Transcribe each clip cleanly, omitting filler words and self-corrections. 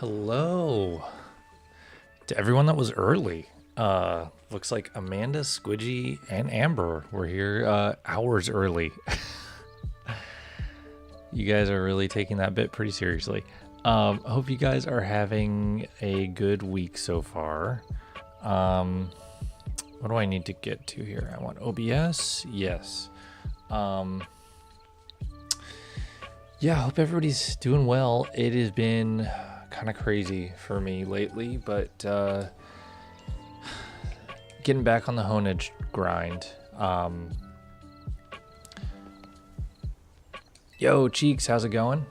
Hello to everyone that was early. Looks like Amanda, Squidgy, and Amber were here hours early. You guys are really taking that bit pretty seriously. Hope you guys are having a good week so far. What do I need to get to here? I want OBS. Yes. Yeah, I hope everybody's doing well. It has been kind of crazy for me lately, but getting back on the Honedge grind. Yo, Cheeks, how's it going?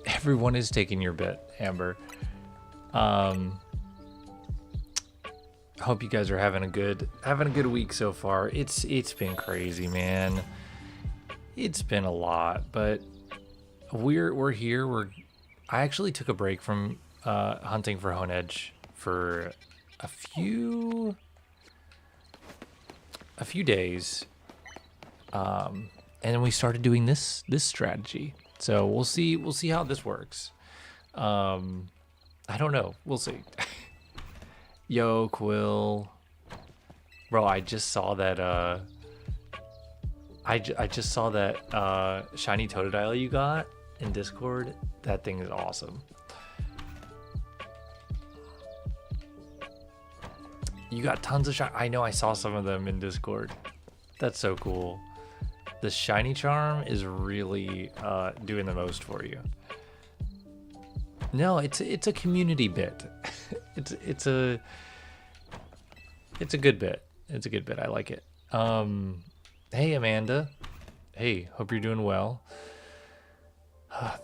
Everyone is taking your bit, Amber. Hope you guys are having a good week so far. It's been crazy, man. It's been a lot, but we're here. I actually took a break from hunting for Honedge for a few days, and then we started doing this strategy. So we'll see how this works. I don't know. We'll see. Yo, Quill, bro, I just saw that. I just saw that shiny Totodile you got in Discord. That thing is awesome. You got tons of shiny. I know, I saw some of them in Discord. That's so cool. The shiny charm is really doing the most for you. No, it's a community bit. it's a good bit. It's a good bit. I like it. Hey, Amanda. Hey, hope you're doing well.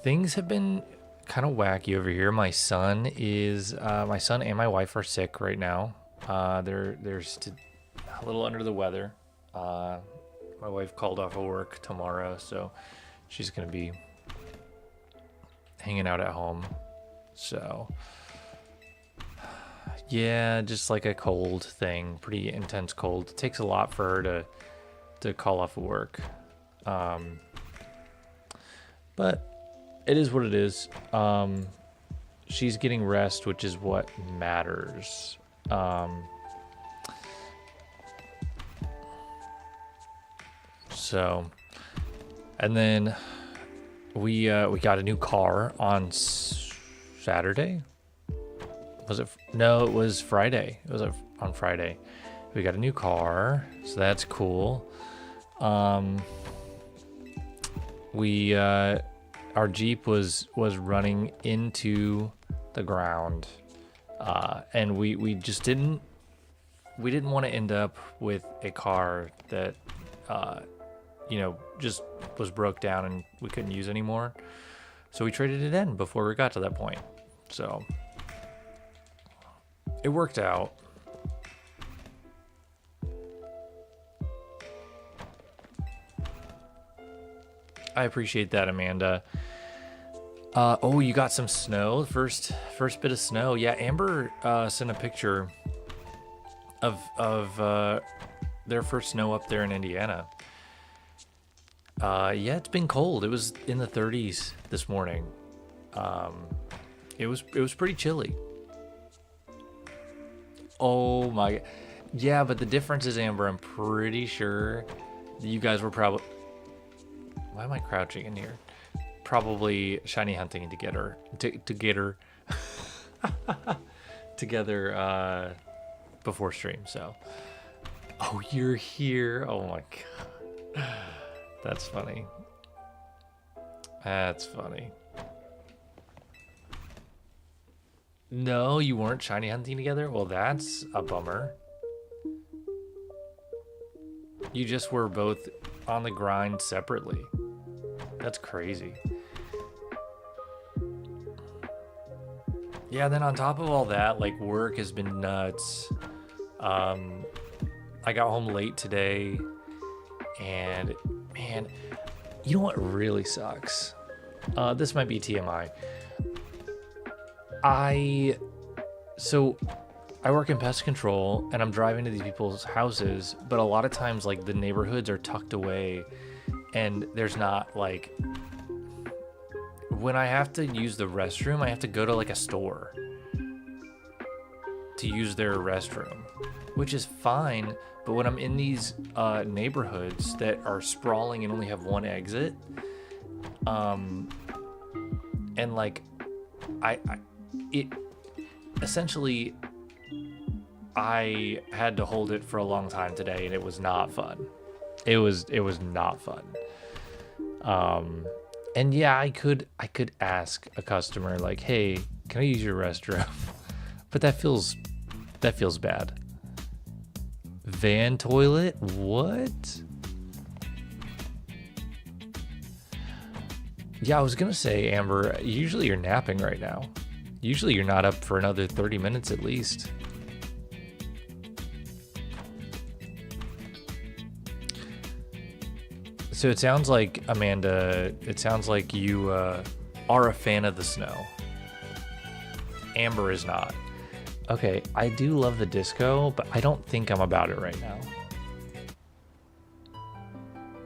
Things have been kind of wacky over here. My son and my wife are sick right now. They're a little under the weather. My wife called off of work tomorrow, so she's gonna be hanging out at home. So yeah, just like a cold thing, pretty intense cold. It takes a lot for her to call off of work. But it is what it is. She's getting rest, which is what matters. So, and then we got a new car on Saturday. Was it? No, it was Friday. It was on Friday. We got a new car, so that's cool. Our Jeep was running into the ground, and we just didn't want to end up with a car that just was broke down and we couldn't use anymore. So we traded it in before we got to that point. So it worked out. I appreciate that, Amanda. Oh, you got some snow? First bit of snow. Yeah, Amber sent a picture of their first snow up there in Indiana. Yeah, it's been cold. It was in the 30s this morning. It was pretty chilly. Oh my, yeah, but the difference is, Amber, I'm pretty sure you guys were probably. Why am I crouching in here? Probably shiny hunting to get her together before stream. So, oh, you're here. Oh my god, that's funny. That's funny. No, you weren't shiny hunting together? Well, that's a bummer. You just were both on the grind separately. That's crazy. Yeah, then on top of all that, like, work has been nuts. I got home late today, and man, you know what really sucks? This might be TMI. I work in pest control, and I'm driving to these people's houses, but a lot of times, like, the neighborhoods are tucked away, and there's not, like, when I have to use the restroom, I have to go to like a store to use their restroom, which is fine. But when I'm in these neighborhoods that are sprawling and only have one exit, and like it essentially, I had to hold it for a long time today, and it was not fun. It was not fun. And yeah, I could ask a customer like, "Hey, can I use your restroom?" But that feels bad. Van toilet? What? Yeah, I was gonna say, Amber, usually you're napping right now. Usually you're not up for another 30 minutes at least. So it sounds like, Amanda, it sounds like you are a fan of the snow. Amber is not. Okay, I do love the disco, but I don't think I'm about it right now.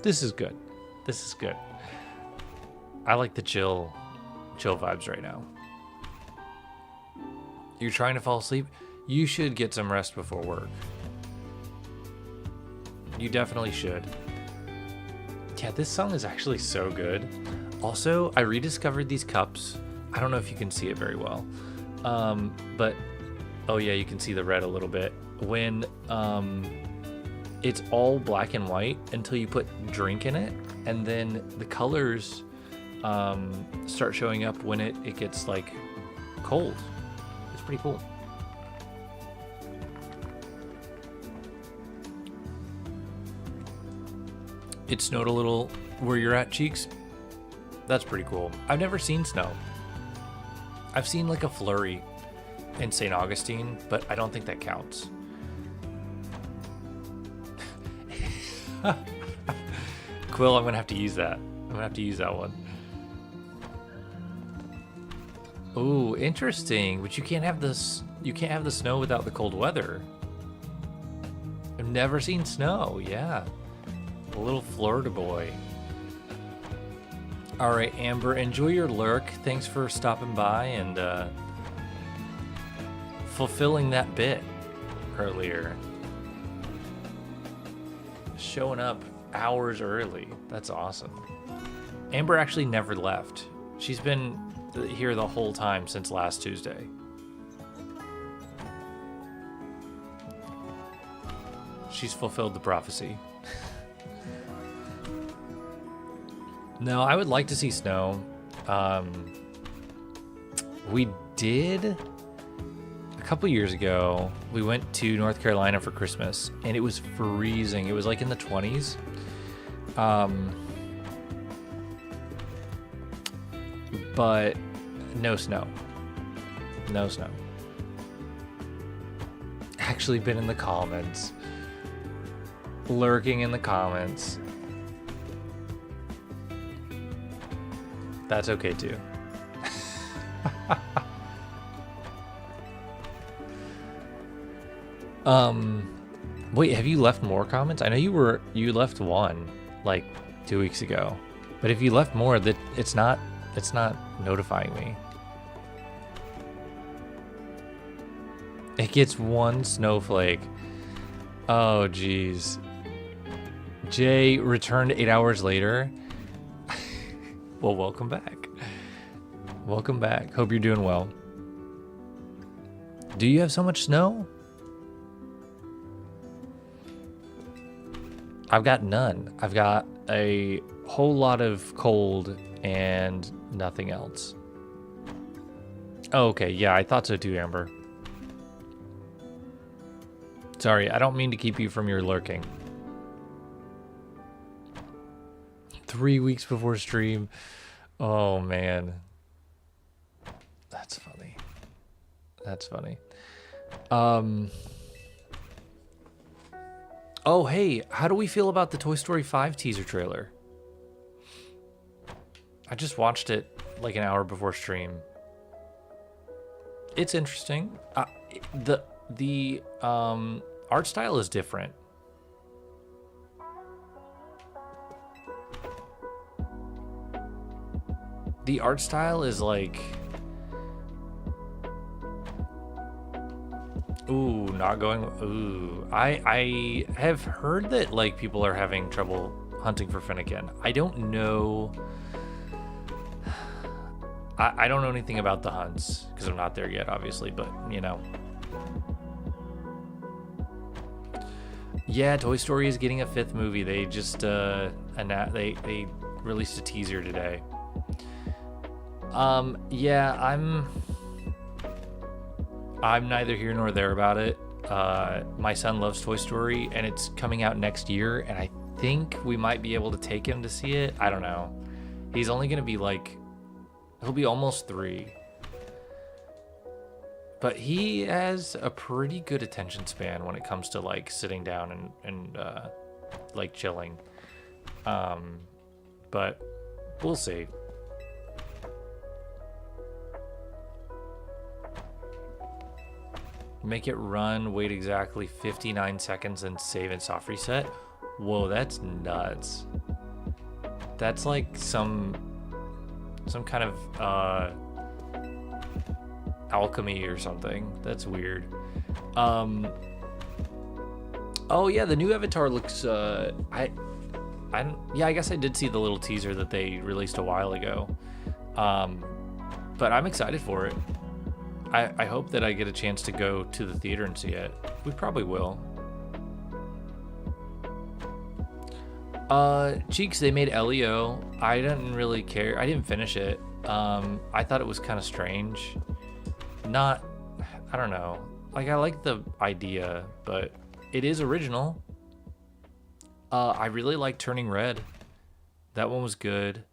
This is good. This is good. I like the chill vibes right now. You're trying to fall asleep? You should get some rest before work. You definitely should. Yeah, this song is actually so good. Also, I rediscovered these cups. I don't know if you can see it very well. But, oh yeah, you can see the red a little bit. When it's all black and white until you put drink in it, and then the colors start showing up when it gets like cold. It's pretty cool. It snowed a little where you're at, Cheeks. That's pretty cool. I've never seen snow. I've seen like a flurry in St. Augustine, but I don't think that counts. Quill, I'm gonna have to use that. I'm gonna have to use that one. Oh, interesting. But you can't have this. You can't have the snow without the cold weather. I've never seen snow. Yeah. A little Florida boy. All right, Amber, enjoy your lurk. Thanks for stopping by and fulfilling that bit earlier. Showing up hours early. That's awesome. Amber actually never left. She's been here the whole time since last Tuesday. She's fulfilled the prophecy. No, I would like to see snow. We did a couple years ago. We went to North Carolina for Christmas, and it was freezing. It was like in the 20s. But no snow. No snow. Actually been in the comments. Lurking in the comments. That's okay too. Wait, have you left more comments? I know you left one like 2 weeks ago. But if you left more, that it's not notifying me. It gets one snowflake. Oh geez. Jay returned 8 hours later. Well, welcome back. Welcome back. Hope you're doing well. Do you have so much snow? I've got none. I've got a whole lot of cold and nothing else. Oh, okay. Yeah, I thought so too, Amber. Sorry, I don't mean to keep you from your lurking. 3 weeks before stream. Oh, man. That's funny. That's funny. Oh, hey, how do we feel about the Toy Story 5 teaser trailer? I just watched it like an hour before stream. It's interesting. The art style is different. the art style is like, ooh, not going. Ooh, I have heard that like people are having trouble hunting for Finnegan. I don't know. I don't know anything about the hunts because I'm not there yet, obviously. But you know, yeah, Toy Story is getting a 5th movie. They just they released a teaser today. Yeah, I'm neither here nor there about it. My son loves Toy Story, and it's coming out next year, and I think we might be able to take him to see it. I don't know. He's only gonna be like, he'll be almost 3. But he has a pretty good attention span when it comes to like sitting down and like chilling. But we'll see. Make it run, wait exactly 59 seconds, and save and soft reset. Whoa, that's nuts. That's like some kind of alchemy or something. That's weird. Oh yeah, the new Avatar looks I guess I did see the little teaser that they released a while ago. But I'm excited for it. I hope that I get a chance to go to the theater and see it. We probably will. Cheeks, they made Elio. I didn't really care. I didn't finish it. I thought it was kind of strange. I don't know. Like, I like the idea, but it is original. I really like Turning Red. That one was good.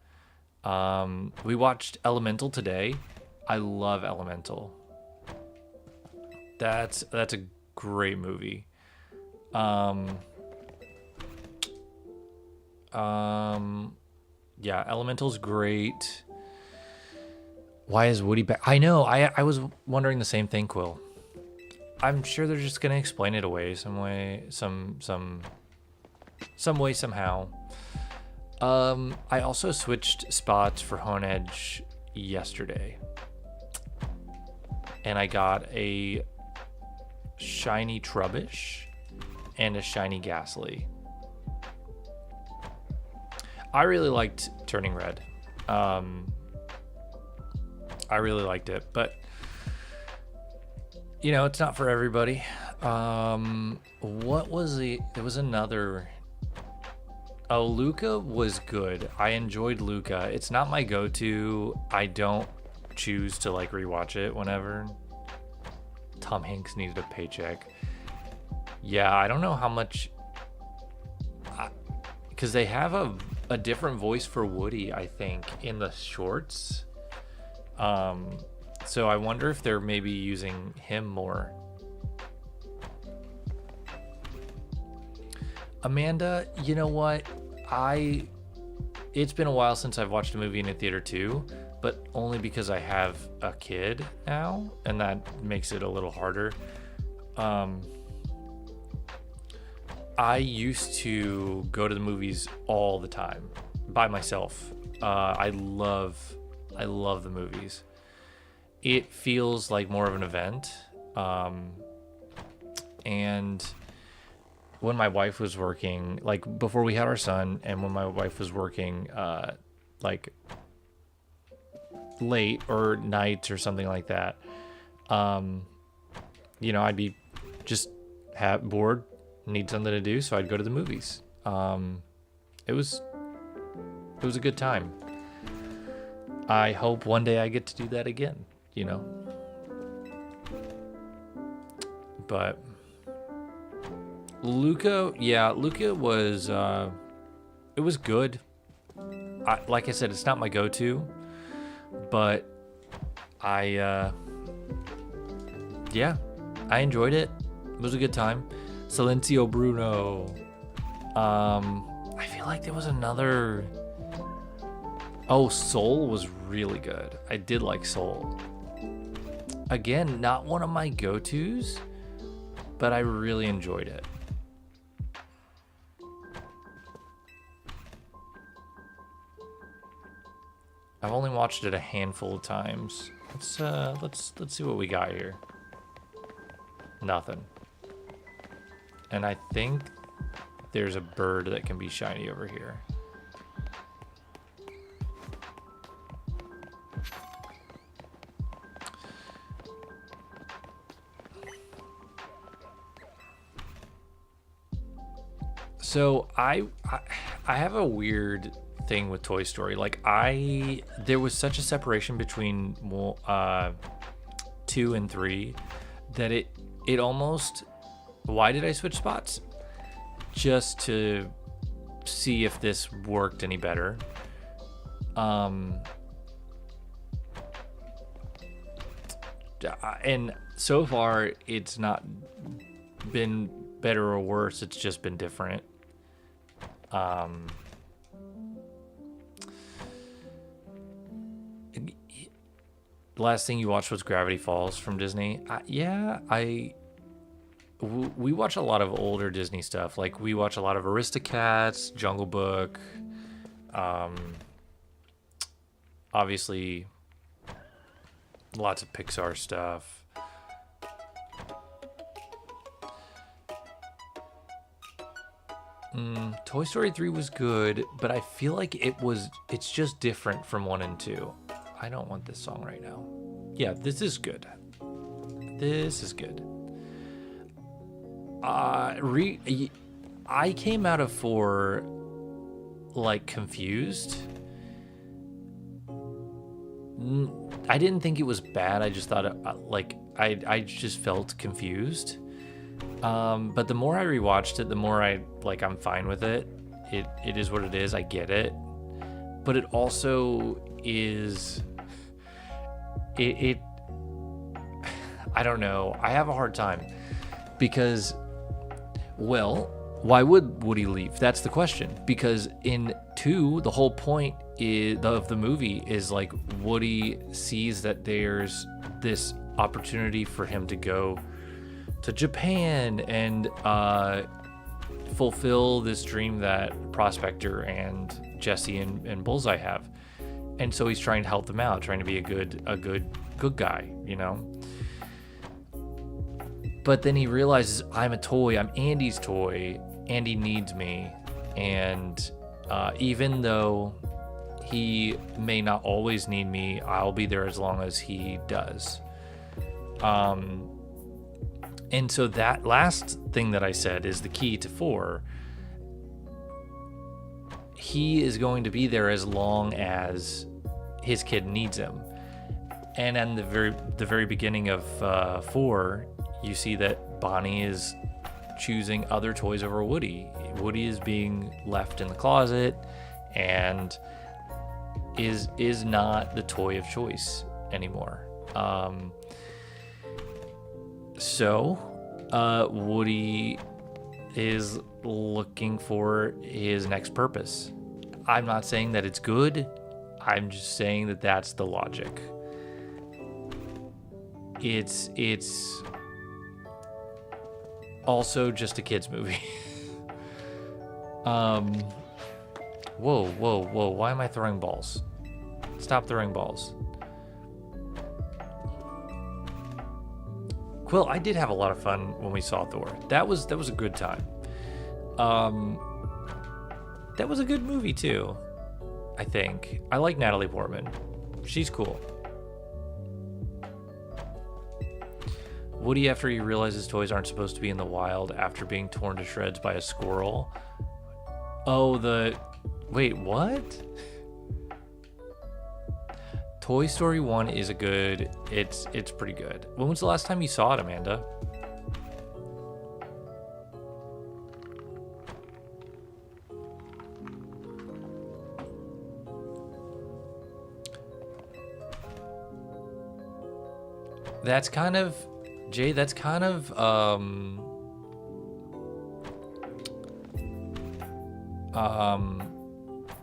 We watched Elemental today. I love Elemental. That's a great movie. Yeah, Elemental's great. Why is Woody back? I know. I was wondering the same thing, Quill. I'm sure they're just gonna explain it away some way, some way, somehow. I also switched spots for Honedge yesterday, and I got a shiny Trubbish and a shiny Ghastly. I really liked Turning Red. I really liked it, but you know, it's not for everybody. What was there was another. Oh, Luca was good. I enjoyed Luca. It's not my go-to. I don't choose to like rewatch it whenever. Tom Hanks needed a paycheck. Yeah, I don't know how much, because they have a different voice for Woody, I think, in the shorts. So I wonder if they're maybe using him more. Amanda, you know what? It's been a while since I've watched a movie in a theater too, but only because I have a kid now, and that makes it a little harder. I used to go to the movies all the time by myself. I love the movies. It feels like more of an event. And when my wife was working, like before we had our son, and when my wife was working, like late or nights or something like that, you know, I'd be just bored, need something to do, so I'd go to the movies. It was a good time. I hope one day I get to do that again, you know. But Luca was it was good. Like I said, it's not my go-to, but I enjoyed it. It was a good time. Silencio Bruno. I feel like there was another. Oh, Soul was really good. I did like Soul. Again, not one of my go-tos, but I really enjoyed it. I've only watched it a handful of times. Let's see what we got here. Nothing. And I think there's a bird that can be shiny over here. So I have a weird thing with Toy Story. Like there was such a separation between 2 and 3 that it almost. Why did I switch spots? Just to see if this worked any better. And so far it's not been better or worse. It's just been different. The last thing you watched was Gravity Falls from Disney. We watch a lot of older Disney stuff. Like we watch a lot of Aristocats, Jungle Book, obviously lots of Pixar stuff. Toy Story 3 was good, but I feel like it's just different from 1 and 2. I don't want this song right now. Yeah, this is good. This is good. I came out of 4 like confused. I didn't think it was bad. I just thought I just felt confused. But the more I rewatched it, the more I'm fine with it. It is what it is. I get it. But it also is I don't know. I have a hard time because, well, why would Woody leave? That's the question. Because in 2, the whole point of the movie is like Woody sees that there's this opportunity for him to go to Japan and fulfill this dream that Prospector and Jesse and Bullseye have. And so he's trying to help them out, trying to be a good guy, you know? But then he realizes, I'm a toy, I'm Andy's toy, Andy needs me. And even though he may not always need me, I'll be there as long as he does. And so that last thing that I said is the key to 4. He is going to be there as long as his kid needs him. And in the very beginning of 4, you see that Bonnie is choosing other toys over Woody. Woody is being left in the closet and is not the toy of choice anymore. So Woody is looking for his next purpose. I'm not saying that it's good. I'm just saying that that's the logic. It's also just a kid's movie. Whoa. Why am I throwing balls? Stop throwing balls. Quill, I did have a lot of fun when we saw Thor. That was a good time. That was a good movie too, I think. I like Natalie Portman. She's cool. Woody, after he realizes toys aren't supposed to be in the wild after being torn to shreds by a squirrel. Wait, what? Toy Story 1 is it's pretty good. When was the last time you saw it, Amanda? That's kind of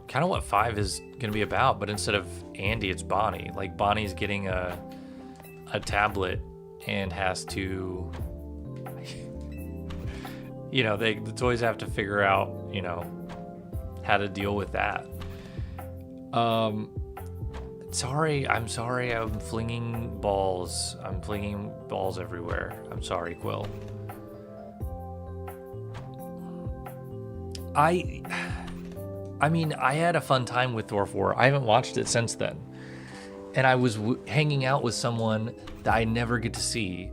kind of what 5 is going to be about, but instead of Andy, it's Bonnie. Like Bonnie's getting a tablet and has to, the toys have to figure out, how to deal with that. Sorry, I'm sorry. I'm flinging balls. I'm flinging balls everywhere. I'm sorry, Quill. I mean, I had a fun time with Thor 4. I haven't watched it since then. And I was hanging out with someone that I never get to see.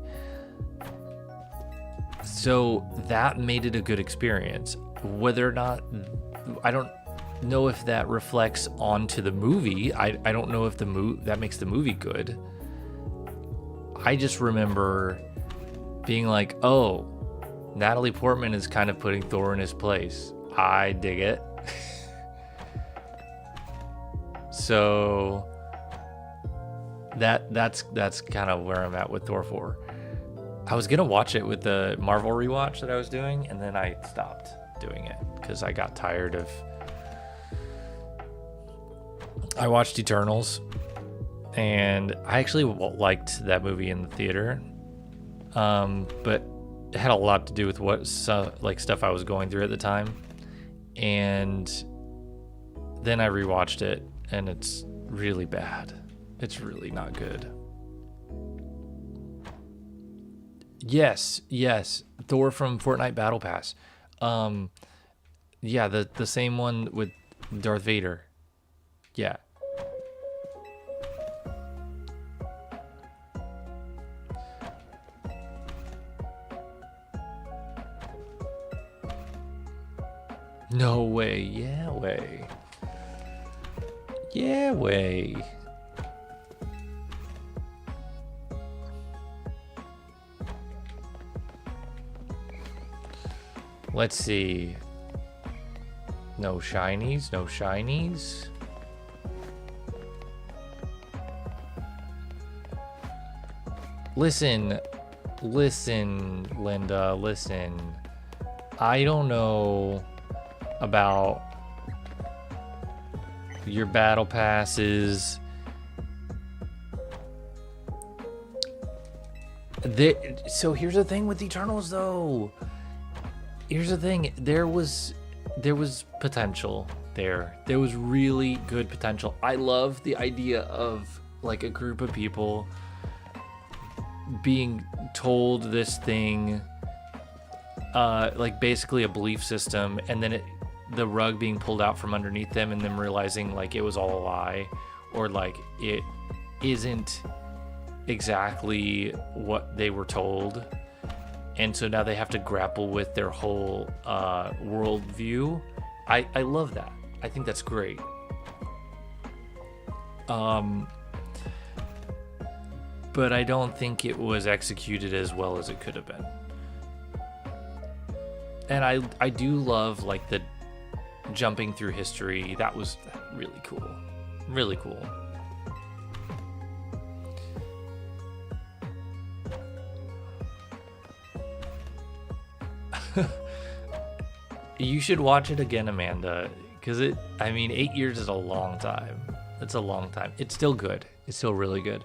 So that made it a good experience. Whether or not, I don't know if that reflects onto the movie. I don't know if that makes the movie good. I just remember being like, oh, Natalie Portman is kind of putting Thor in his place. I dig it. So that's kind of where I'm at with Thor 4. I was gonna watch it with the Marvel rewatch that I was doing, and then I stopped doing it because I got tired of. I watched Eternals, and I actually liked that movie in the theater, but it had a lot to do with stuff I was going through at the time, and then I rewatched it, and it's really bad. It's really not good. Yes, Thor from Fortnite Battle Pass. Yeah, the same one with Darth Vader. Yeah. No way. Yeah way. Yeah way. Let's see. No shinies, no shinies. Listen, Linda, listen. I don't know about your battle passes. So here's the thing with Eternals, though. Here's the thing. There was potential there. There was really good potential. I love the idea of like a group of people being told this thing, like basically a belief system, and then the rug being pulled out from underneath them, and them realizing like it was all a lie, or like it isn't exactly what they were told. And so now they have to grapple with their whole worldview. I love that. I think that's great. But I don't think it was executed as well as it could have been. And I do love like the jumping through history. That was really cool. Really cool. You should watch it again, Amanda, because 8 years is a long time. It's a long time. It's still good. It's still really good.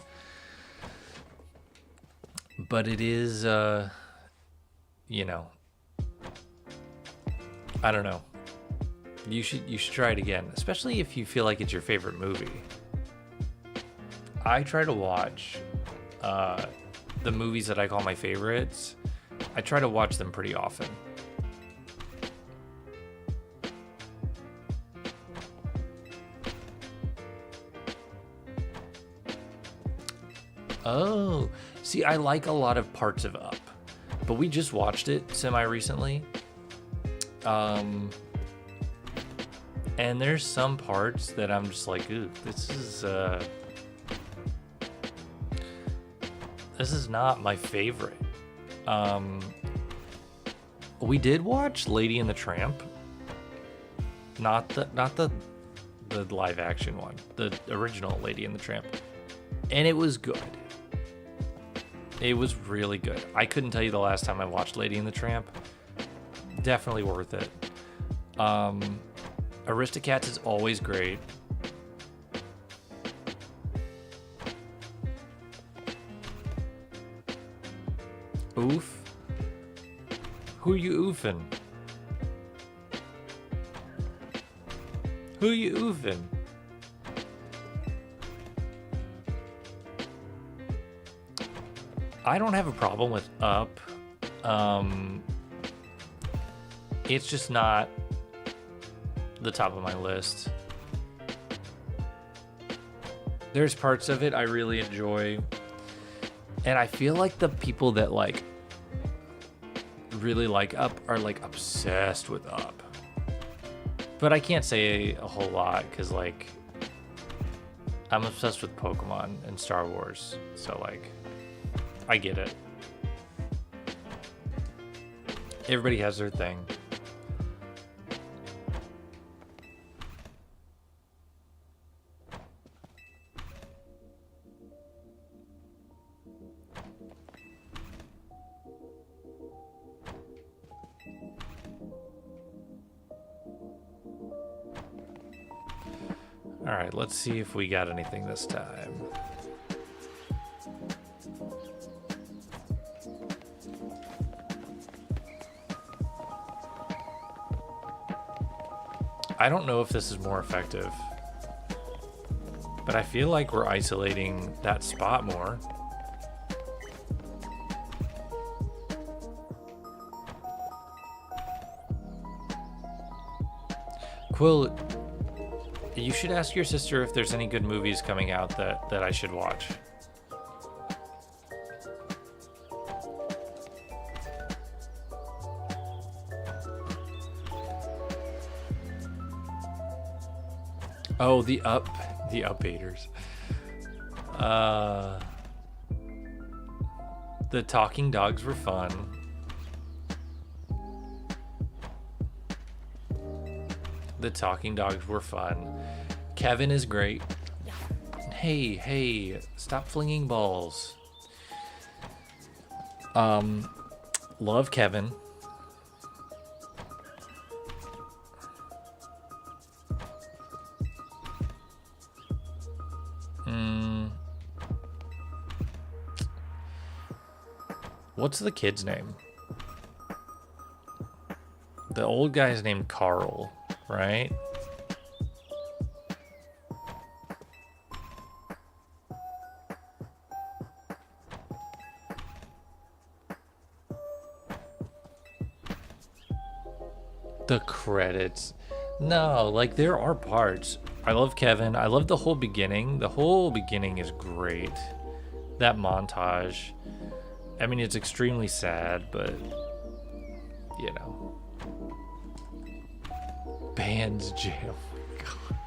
But it is, I don't know. You should try it again, especially if you feel like it's your favorite movie. I try to watch the movies that I call my favorites. I try to watch them pretty often. Oh, see, I like a lot of parts of Up, but we just watched it semi-recently. And there's some parts that I'm just like, ooh, this is not my favorite. We did watch Lady and the Tramp. Not the live action one, the original Lady and the Tramp. And it was good. It was really good. I couldn't tell you the last time I watched Lady and the Tramp. Definitely worth it. Aristocats is always great. Oof? Who you oofing? Who you oofing? I don't have a problem with Up. It's just not the top of my list. There's parts of it I really enjoy, and I feel like the people that like really like Up are like obsessed with Up. But I can't say a whole lot because like I'm obsessed with Pokemon and Star Wars, so like I get it. Everybody has their thing. All right, let's see if we got anything this time. I don't know if this is more effective, but I feel like we're isolating that spot more. Quill, you should ask your sister if there's any good movies coming out that I should watch. Oh, the updaters. The talking dogs were fun. The talking dogs were fun. Kevin is great. Hey, stop flinging balls. Love Kevin. What's the kid's name? The old guy's named Carl, right? The credits. No, like there are parts. I love Kevin. I love the whole beginning. The whole beginning is great. That montage. I mean, it's extremely sad, but you know. Band's jail. Oh my God.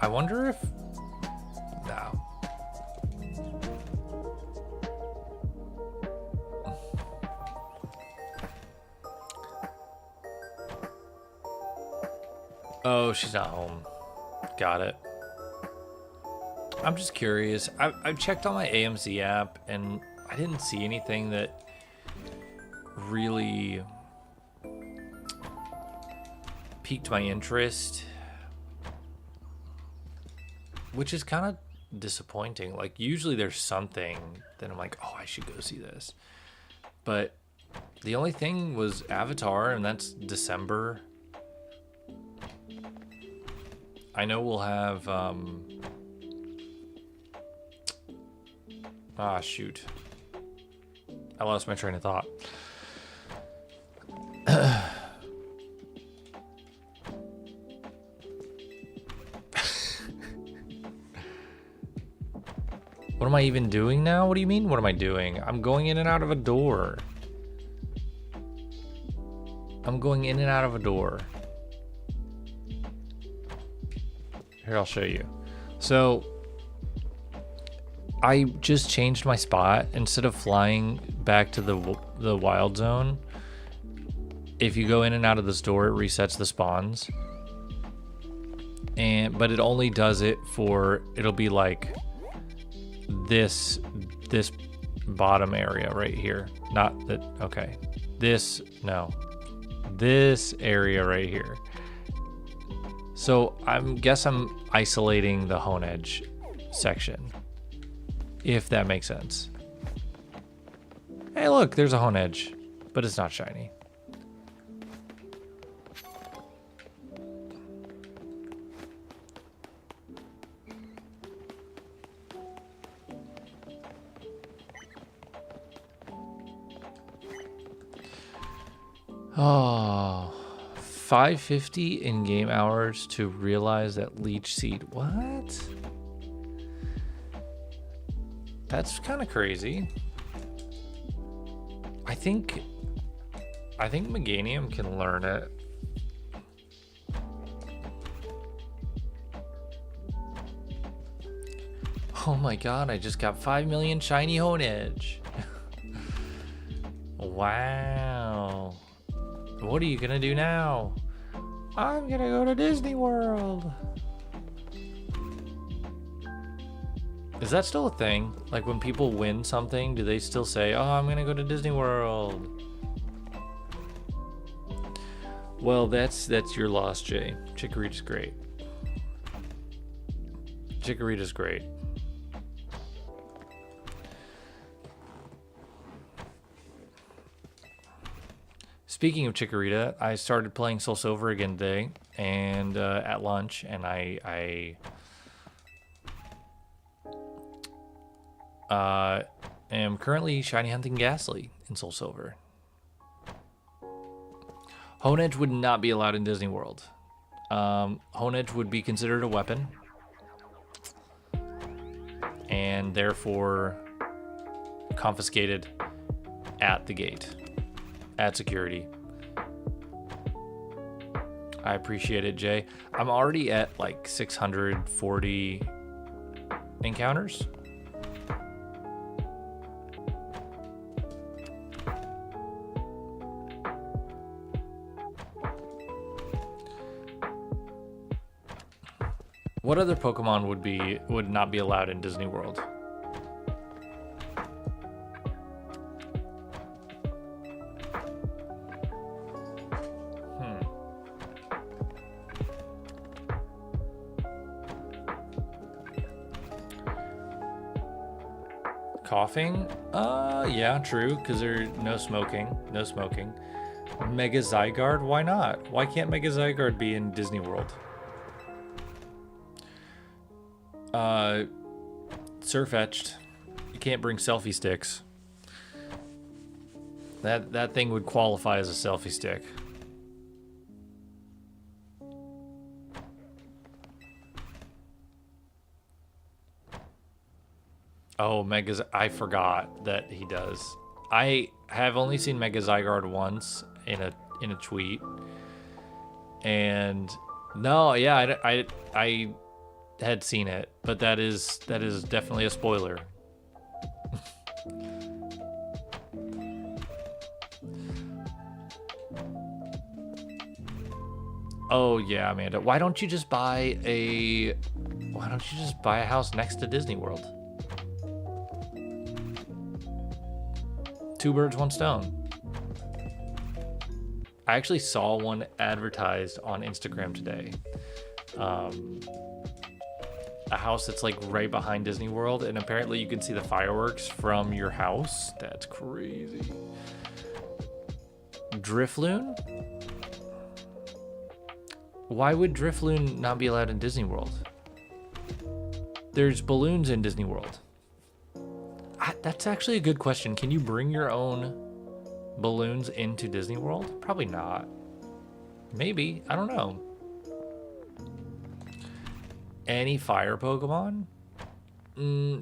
I wonder if no. Oh, she's not home. Got it. I'm just curious. I've checked on my AMC app and I didn't see anything that really piqued my interest, which is kind of disappointing. Like usually there's something that I'm like, oh, I should go see this. But the only thing was Avatar, and that's December. I know we'll have shoot. I lost my train of thought. What am I even doing now? What do you mean, what am I doing? I'm going in and out of a door. I'm going in and out of a door. Here, I'll show you. So, I just changed my spot. Instead of flying back to the wild zone, if you go in and out of this door, it resets the spawns. But it only does it for, it'll be like this bottom area right here. Not that, okay. This area right here. So guess I'm isolating the Honedge section, if that makes sense. Hey, look, there's a Honedge, but it's not shiny. Oh, 550 in-game hours to realize that leech seed. What? That's kind of crazy. I think Meganium can learn it. Oh my god, I just got 5 million shiny Honedge. Wow. What are you gonna do now? I'm gonna go to Disney World. Is that still a thing? Like when people win something, do they still say, oh, I'm gonna go to Disney World? Well, that's your loss, Jay. Chikorita's great. Chikorita's great. Speaking of Chikorita, I started playing Soul Silver again today, and at lunch, and I am currently shiny hunting Ghastly in Soul Silver. Honedge would not be allowed in Disney World. Honedge would be considered a weapon, and therefore confiscated at the gate, at security. I appreciate it, Jay. I'm already at like 640 encounters. What other Pokemon would not be allowed in Disney World? Coughing? Yeah, true, because there's no smoking. No smoking. Mega Zygarde? Why not? Why can't Mega Zygarde be in Disney World? Surfetched. You can't bring selfie sticks. That thing would qualify as a selfie stick. Oh, I forgot that he does. I have only seen Mega Zygarde once in a tweet. And no, yeah, I had seen it, but that is definitely a spoiler. Oh yeah, Amanda. Why don't you just buy a house next to Disney World? Two birds, one stone. I actually saw one advertised on Instagram today. A house that's like right behind Disney World, and apparently you can see the fireworks from your house. That's crazy. Drifloon? Why would Drifloon not be allowed in Disney World? There's balloons in Disney World. That's actually a good question. Can you bring your own balloons into Disney World? Probably not. Maybe. I don't know. Any fire Pokemon?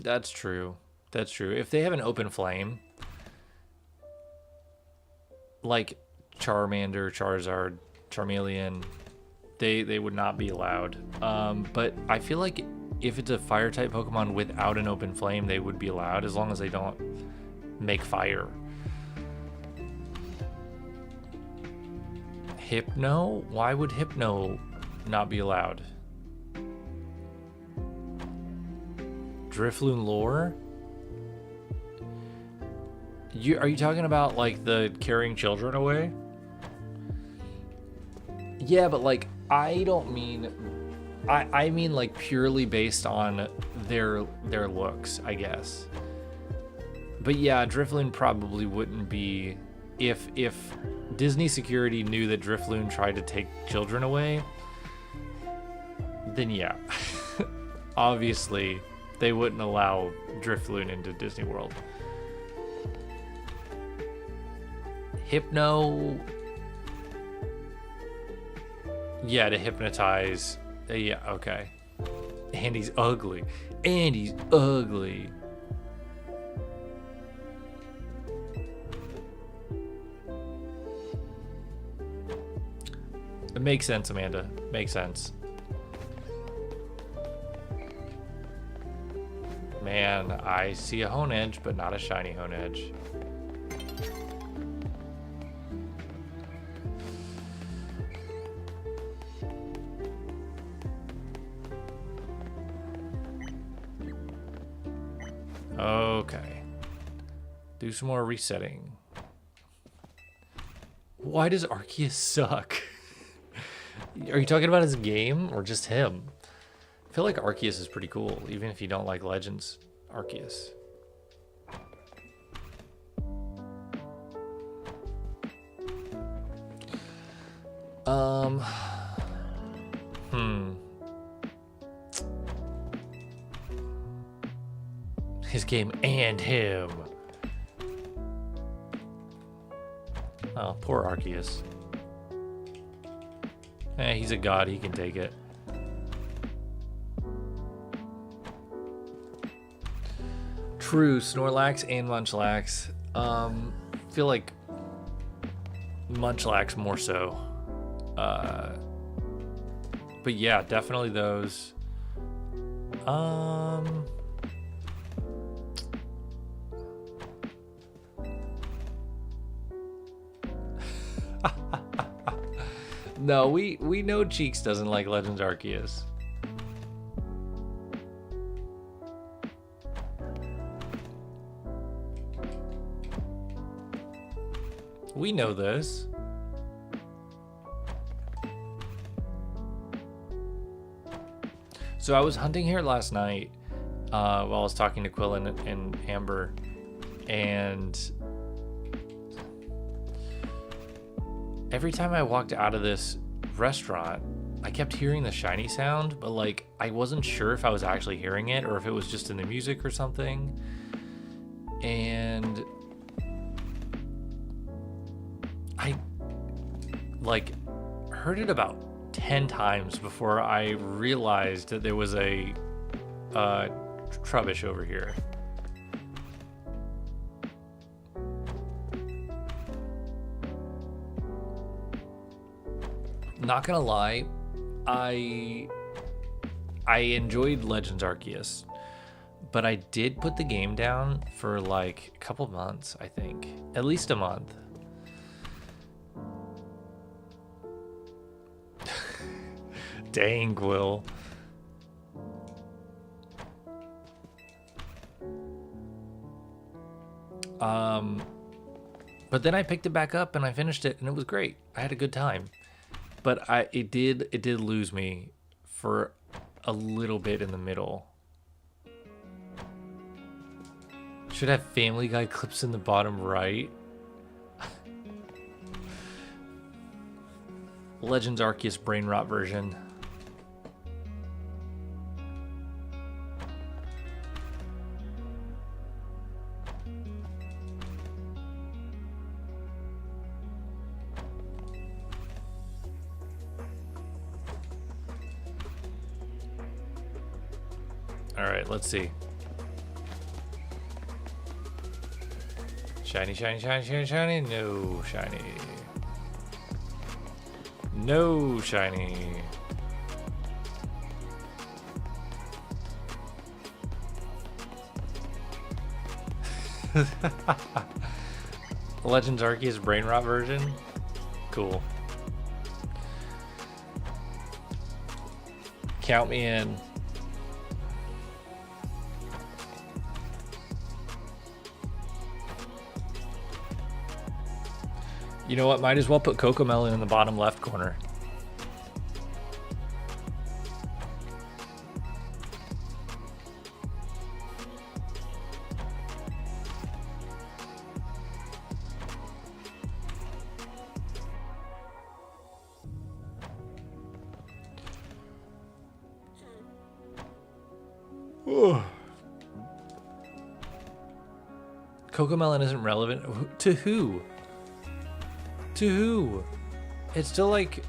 That's true. That's true. If they have an open flame, like Charmander, Charizard, Charmeleon, they would not be allowed. But I feel like if it's a fire type Pokemon without an open flame, they would be allowed as long as they don't make fire. Hypno? Why would Hypno not be allowed? Drifloon lore? Are you talking about like the carrying children away? Yeah, but like I don't mean I mean like purely based on their looks, I guess. But yeah, Drifloon probably wouldn't be if Disney security knew that Drifloon tried to take children away, then yeah. Obviously, they wouldn't allow Drifloon into Disney World. Hypno. Yeah, to hypnotize. Yeah, okay. And he's ugly. And he's ugly. It makes sense, Amanda. Makes sense. Man, I see a Honedge, but not a shiny Honedge. Okay. Do some more resetting. Why does Arceus suck? Are you talking about his game or just him? I feel like Arceus is pretty cool, even if you don't like Legends Arceus. His game and him. Oh, poor Arceus. He's a god, he can take it. True, Snorlax and Munchlax. Feel like Munchlax more so. But yeah, definitely those. No, we know Cheeks doesn't like Legends Arceus. We know this. So I was hunting here last night while I was talking to Quill and Amber, and every time I walked out of this restaurant, I kept hearing the shiny sound, but like I wasn't sure if I was actually hearing it or if it was just in the music or something. And I like heard it about 10 times before I realized that there was a Trubbish over here. Not gonna lie, I enjoyed Legends Arceus, but I did put the game down for like a couple months, I think. At least a month. Dang, Will. But then I picked it back up and I finished it and it was great. I had a good time. But it did lose me for a little bit in the middle. Should have Family Guy clips in the bottom right. Legends Arceus brain rot version. All right, let's see. Shiny, shiny, shiny, shiny, shiny. No shiny. No shiny. Legends Arceus brain rot version. Cool. Count me in. You know what? Might as well put Cocomelon in the bottom left corner. Cocomelon isn't relevant to who? To who? It's still like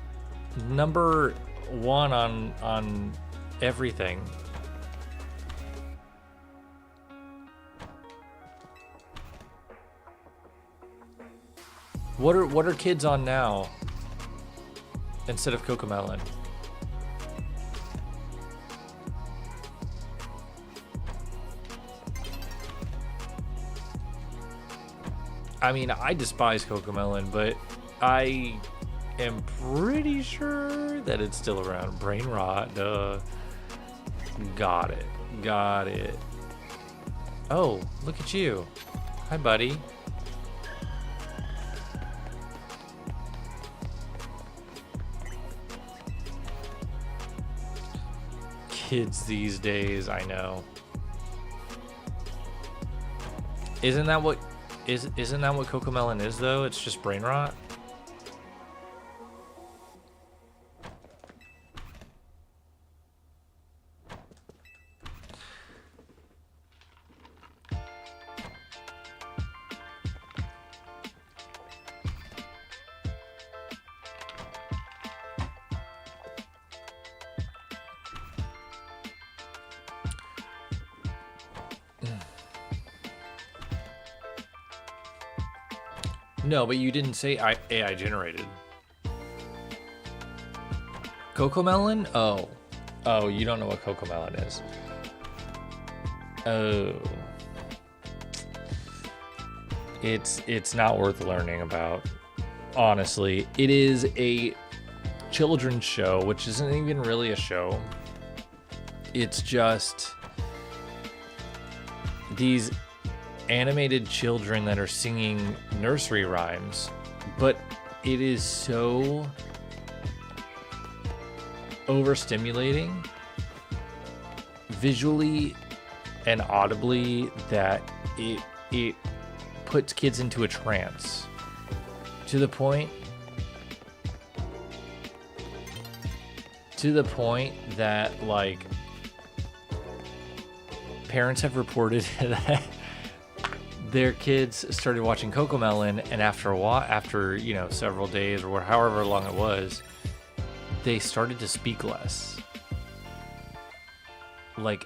number one on everything. What are kids on now instead of Cocomelon? I mean, I despise Cocomelon, but I am pretty sure that it's still around. Brain rot, duh. Got it. Got it. Oh, look at you. Hi, buddy. Kids these days, I know. Isn't that what Cocomelon is though? It's just brain rot. No, but you didn't say AI generated. Cocomelon? Oh, you don't know what Cocomelon is. Oh. It's not worth learning about. Honestly, it is a children's show, which isn't even really a show. It's just these animated children that are singing nursery rhymes, but it is so overstimulating visually and audibly that it puts kids into a trance to the point that like parents have reported that their kids started watching Cocomelon, and after a while, after several days or however long it was, they started to speak less. Like,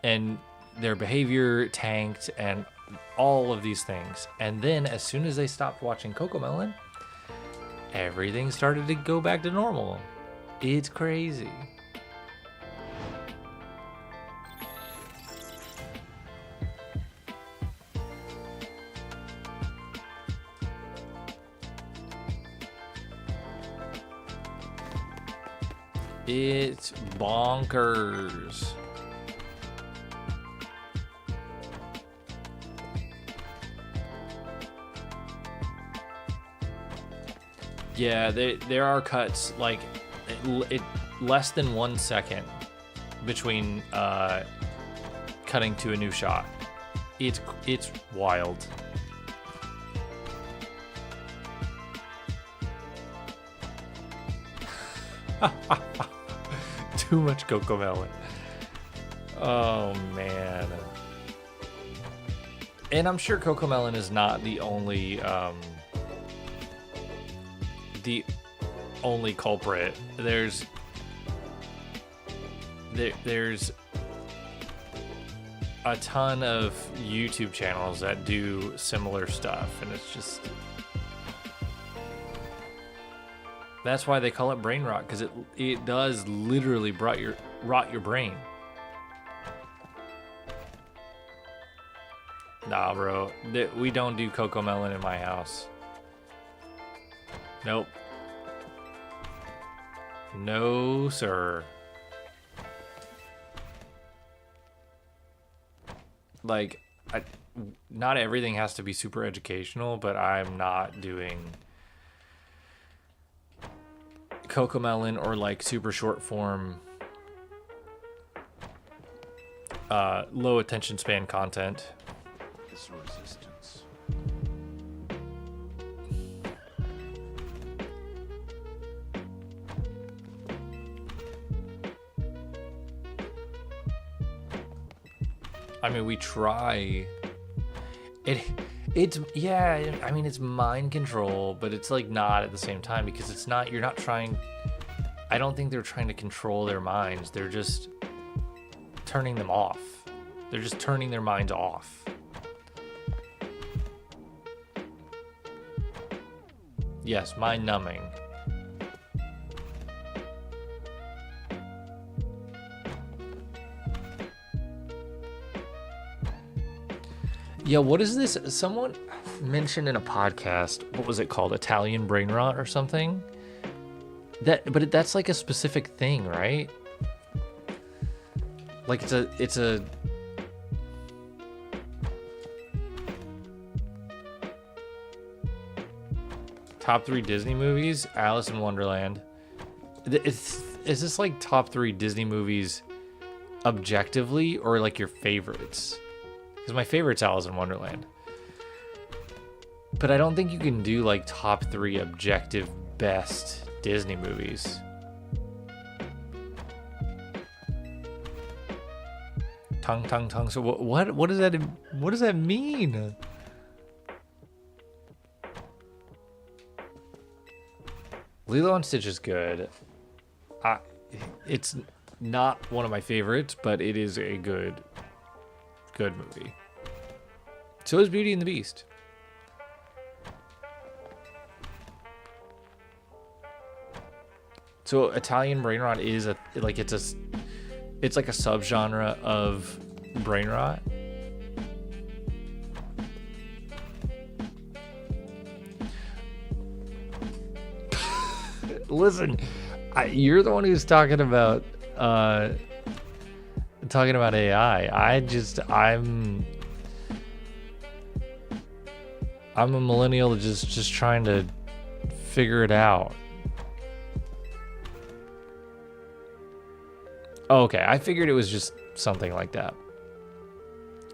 and their behavior tanked, and all of these things. And then, as soon as they stopped watching Cocomelon, everything started to go back to normal. It's crazy. It's bonkers. Yeah, there are cuts like it less than 1 second between cutting to a new shot. It's wild. Too much Cocomelon. Oh man. And I'm sure Cocomelon is not the only culprit. There's a ton of YouTube channels that do similar stuff, and it's just that's why they call it brain rot, because it does literally rot your brain. Nah, bro, we don't do Cocomelon in my house. Nope. No, sir. Like, not everything has to be super educational, but I'm not doing Cocomelon or like super short form, low attention span content. This resistance. I mean, we try. It's yeah. I mean, it's mind control, but it's like not at the same time because it's not. You're not trying. I don't think they're trying to control their minds. They're just turning them off. They're just turning their minds off. Yes, mind numbing. Yeah, what is this? Someone mentioned in a podcast, what was it called? Italian brain rot or something? But that's like a specific thing, right? Like it's a top 3 Disney movies, Alice in Wonderland. Is this like top 3 Disney movies objectively or like your favorites? Because my favorite's Alice in Wonderland. But I don't think you can do like top 3 objective best Disney movies. Tongue. So what does that mean? Lilo and Stitch is good. It's not one of my favorites, but it is a good movie. So is Beauty and the Beast. So Italian brain rot is it's like a subgenre of brain rot. Listen, you're the one who's talking about AI. I'm a millennial just trying to figure it out. Oh, okay, I figured it was just something like that.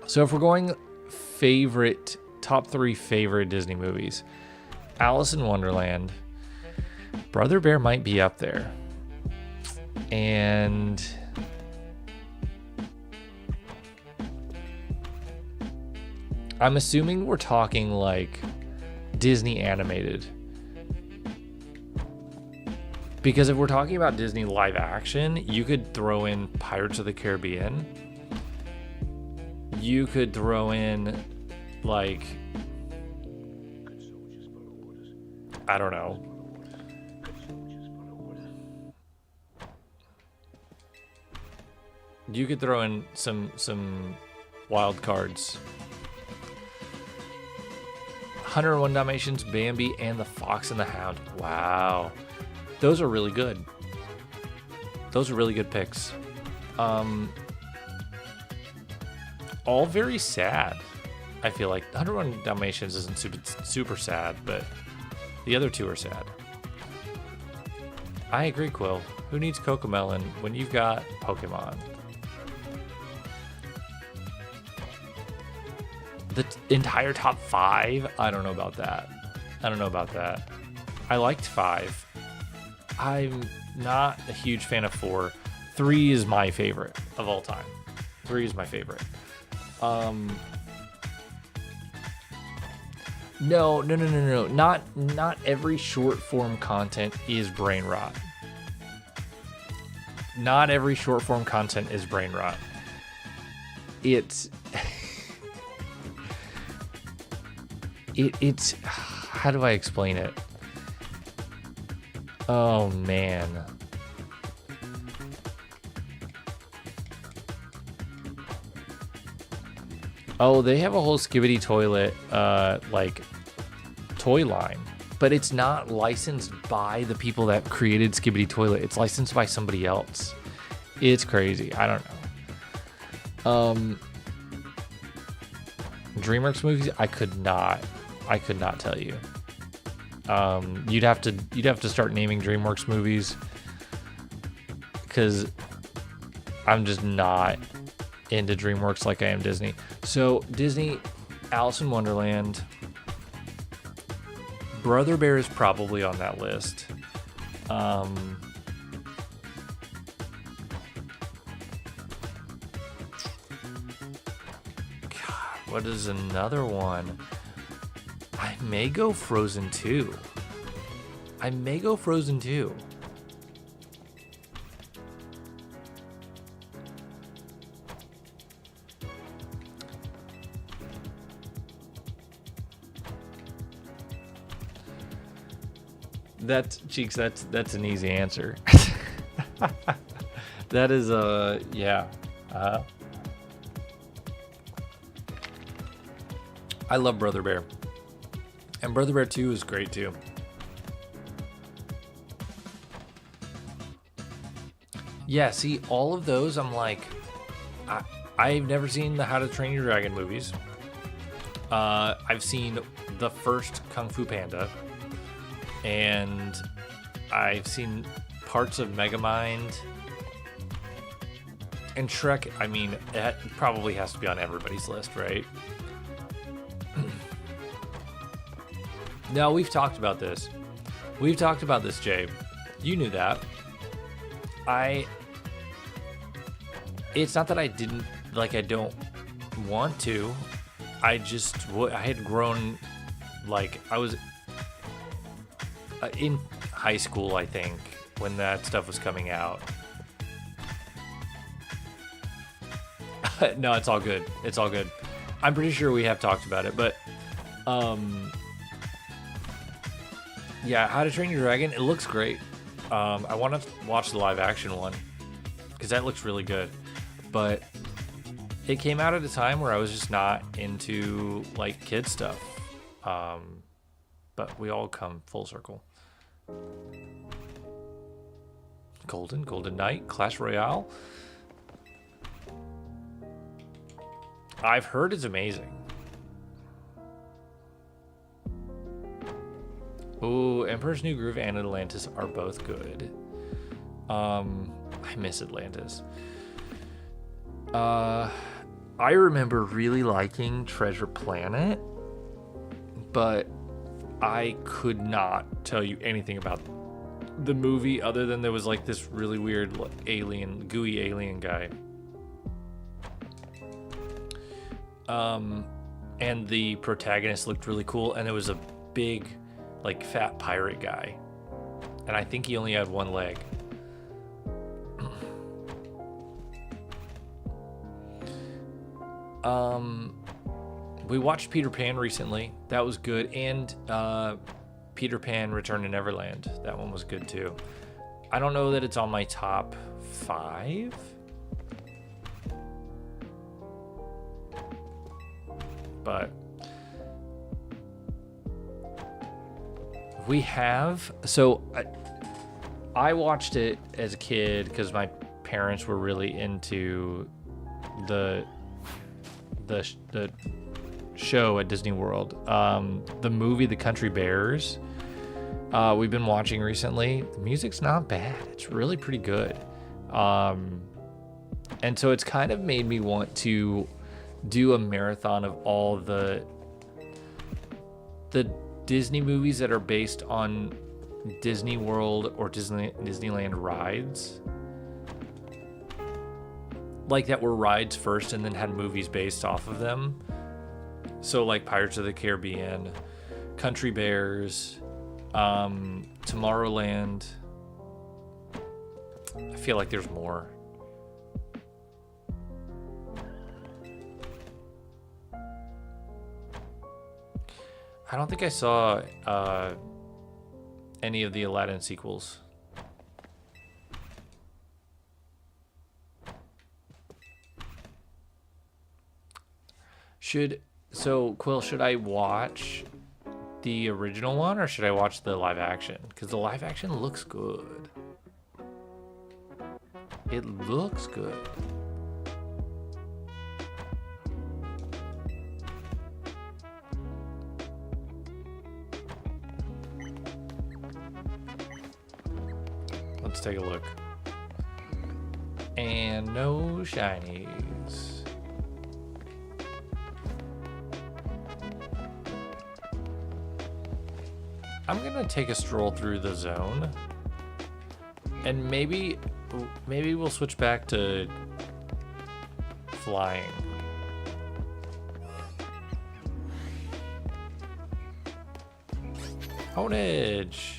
So if we're going top 3 favorite Disney movies, Alice in Wonderland, Brother Bear might be up there. And I'm assuming we're talking like Disney animated. Because if we're talking about Disney live action, you could throw in Pirates of the Caribbean. You could throw in like, I don't know. You could throw in some wild cards. 101 Dalmatians, Bambi, and The Fox and the Hound. Wow. Those are really good. Those are really good picks. All very sad. I feel like 101 Dalmatians isn't super sad, but the other 2 are sad. I agree, Quill. Who needs Cocomelon when you've got Pokemon? The entire top 5? I don't know about that. I liked 5. I'm not a huge fan of 4. 3 is my favorite of all time. 3 is my favorite. No. Not every short form content is brain rot. Not every short form content is brain rot. It's it's how do I explain it? Oh man. Oh, they have a whole Skibbity Toilet like toy line, but it's not licensed by the people that created Skibbity Toilet. It's licensed by somebody else. It's crazy. I don't know. DreamWorks movies, I could not tell you. You'd have to start naming DreamWorks movies because I'm just not into DreamWorks like I am Disney. So Disney, Alice in Wonderland, Brother Bear is probably on that list. What is another one? I may go Frozen 2. I may go Frozen 2. Cheeks, that's an easy answer. That is yeah. I love Brother Bear. And Brother Bear 2 is great too. Yeah, see, all of those, I'm like, I've never seen the How to Train Your Dragon movies. I've seen the first Kung Fu Panda. And I've seen parts of Megamind. And Shrek, I mean, that probably has to be on everybody's list, right? No, we've talked about this. We've talked about this, Jay. You knew that. It's not that I didn't, like, I don't want to. I had grown, like, I was in high school, I think, when that stuff was coming out. No, it's all good. It's all good. I'm pretty sure we have talked about it, but yeah, How to Train Your Dragon, it looks great. I want to watch the live action one because that looks really good, but it came out at a time where I was just not into like kid stuff. But we all come full circle. Golden Knight, Clash Royale. I've heard it's amazing. Ooh, Emperor's New Groove and Atlantis are both good. I miss Atlantis. I remember really liking Treasure Planet, but I could not tell you anything about the movie other than there was like this really weird gooey alien guy. And the protagonist looked really cool, and there was a big, like, fat pirate guy, and I think he only had one leg. We watched Peter Pan recently. That was good, and Peter Pan: Return to Neverland. That one was good too. I don't know that it's on my top 5. But we have, so I watched it as a kid because my parents were really into the show at Disney World. The movie The Country Bears, we've been watching recently. The music's not bad. It's really pretty good. And so it's kind of made me want to do a marathon of all the Disney movies that are based on Disney World or Disneyland rides, like that were rides first and then had movies based off of them. So like Pirates of the Caribbean, Country Bears, Tomorrowland. I feel like there's more. I don't think I saw any of the Aladdin sequels. Quill, should I watch the original one or should I watch the live action? Because the live action looks good. It looks good. Let's take a look. And no shinies. I'm gonna take a stroll through the zone, and maybe we'll switch back to flying. Honedge.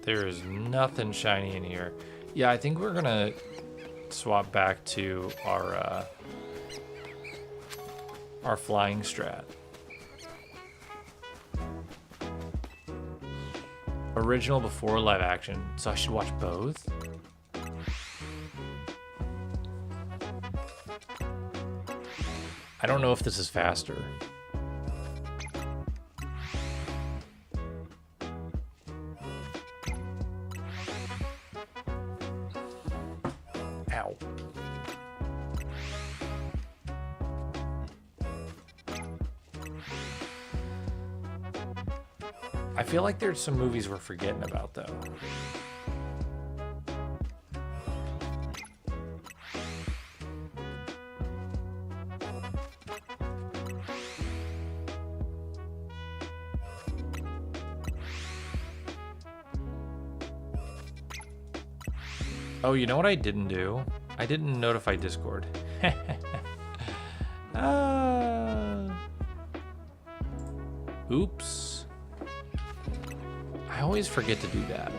There is nothing shiny in here. Yeah, I think we're gonna swap back to our flying strat. Original before live action, so I should watch both? I don't know if this is faster. Ow. I feel like there's some movies we're forgetting about, though. Oh, you know what I didn't do? I didn't notify Discord. Oops. I always forget to do that.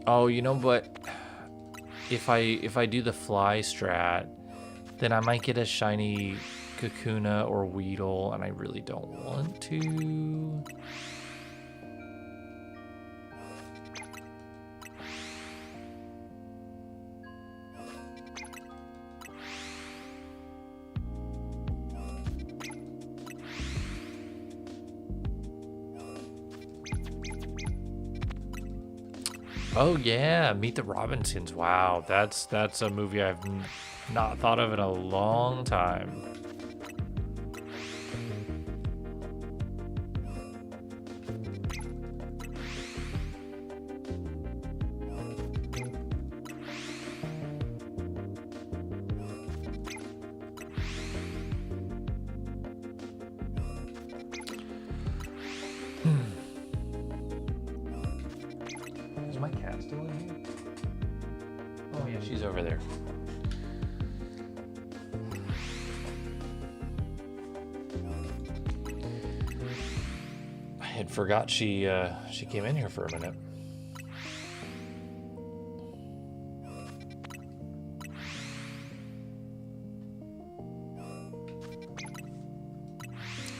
Oh, you know what? If I do the fly strat, then I might get a shiny Kakuna or Weedle, and I really don't want to. Oh yeah, Meet the Robinsons. Wow, that's a movie I've not thought of in a long time. Is my cat still in here? Oh yeah, she's over there. I had forgot she came in here for a minute.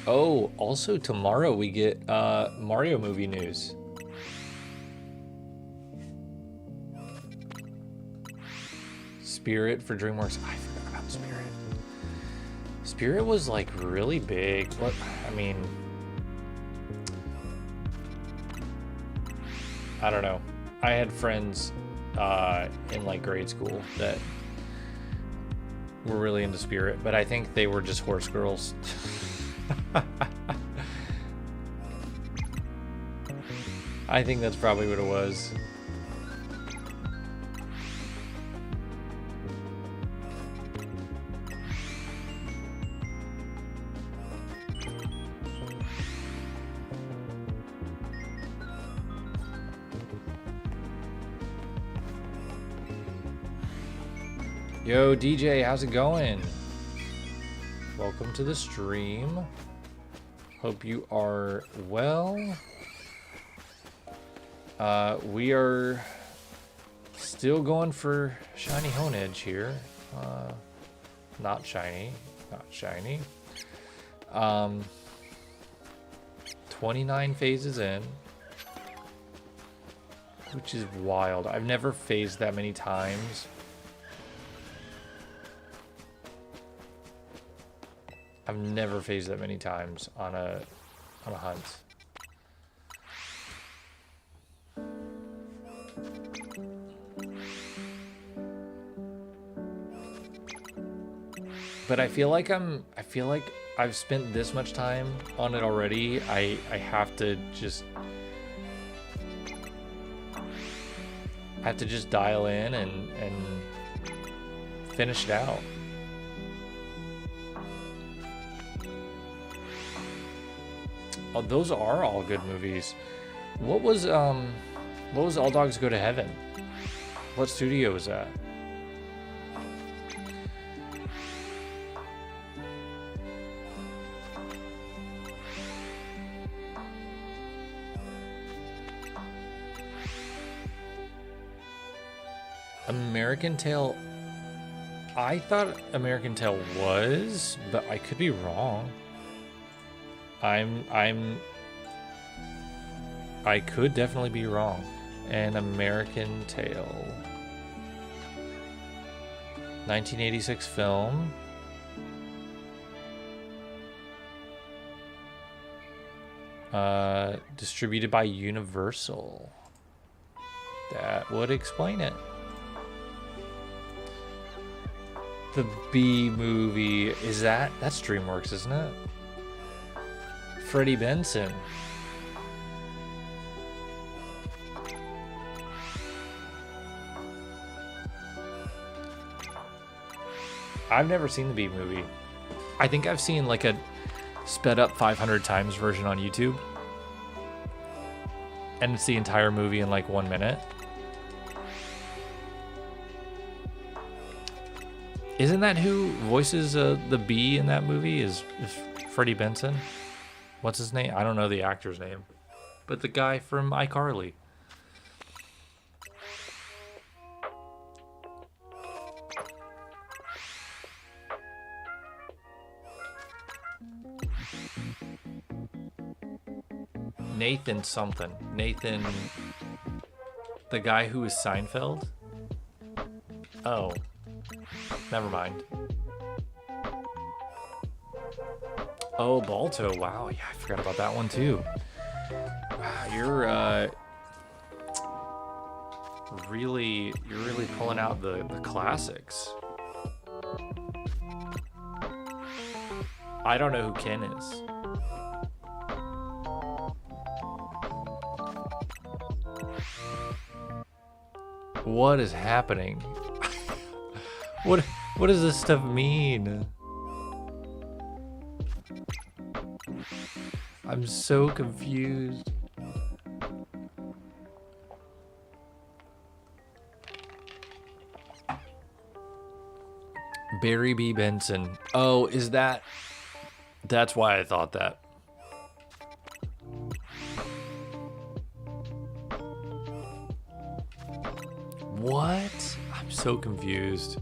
Oh, also tomorrow we get Mario movie news. Spirit for DreamWorks. I forgot about Spirit. Spirit was like really big. What? I mean, I don't know. I had friends in like grade school that were really into Spirit, but I think they were just horse girls. I think that's probably what it was. Yo, DJ, how's it going? Welcome to the stream. Hope you are well. We are still going for shiny Honedge here. Not shiny, not shiny. 29 phases in, which is wild. I've never phased that many times. I've never phased that many times on a hunt. But I feel like I've spent this much time on it already. I have to just I have to just dial in and finish it out. Oh, those are all good movies. What was All Dogs Go to Heaven? What studio was that? American Tail. I thought American Tail was, but I could be wrong. I could definitely be wrong. An American Tail. 1986 film. Distributed by Universal. That would explain it. The Bee Movie. Is that's DreamWorks, isn't it? Freddie Benson. I've never seen the Bee Movie. I think I've seen like a sped up 500 times version on YouTube. And it's the entire movie in like 1 minute. Isn't that who voices the bee in that movie? Is Freddie Benson? What's his name? I don't know the actor's name. But the guy from iCarly. Nathan something. Nathan... The guy who is Seinfeld? Oh. Never mind. Oh, Balto. Wow, yeah, I forgot about that one too. Wow, you're really pulling out the classics. I don't know who Ken is. What is happening? What does this stuff mean? I'm so confused. Barry B. Benson. Oh, is that... That's why I thought that. What? I'm so confused.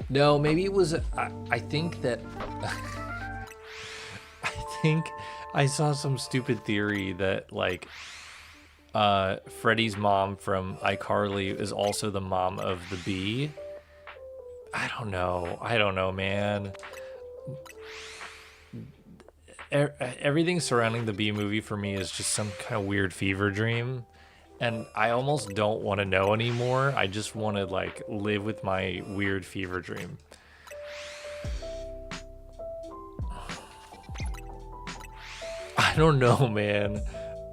No, maybe it was... I think that... I think I saw some stupid theory that, like... Freddie's mom from iCarly is also the mom of the bee. I don't know, man. Everything surrounding the Bee Movie for me is just some kind of weird fever dream. And I almost don't want to know anymore. I just want to, like, live with my weird fever dream. I don't know, man.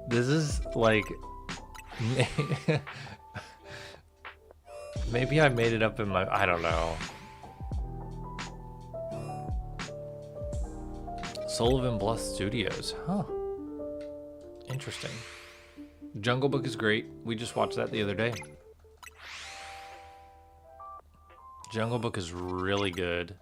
This is, like... Maybe I made it up in my... I don't know. Sullivan Bluff Studios. Huh. Interesting. Jungle Book is great. We just watched that the other day. Jungle Book is really good.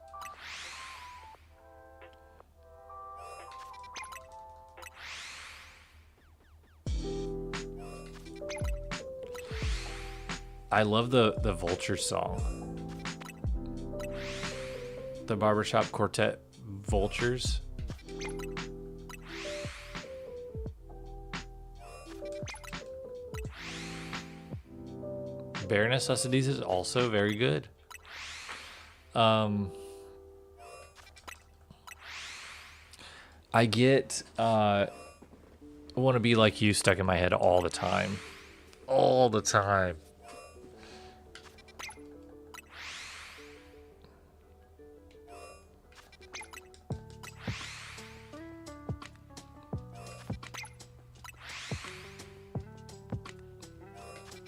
I love the Vulture song. The Barbershop Quartet Vultures. Bare Necessities is also very good. I get I Want to Be Like You stuck in my head all the time. All the time.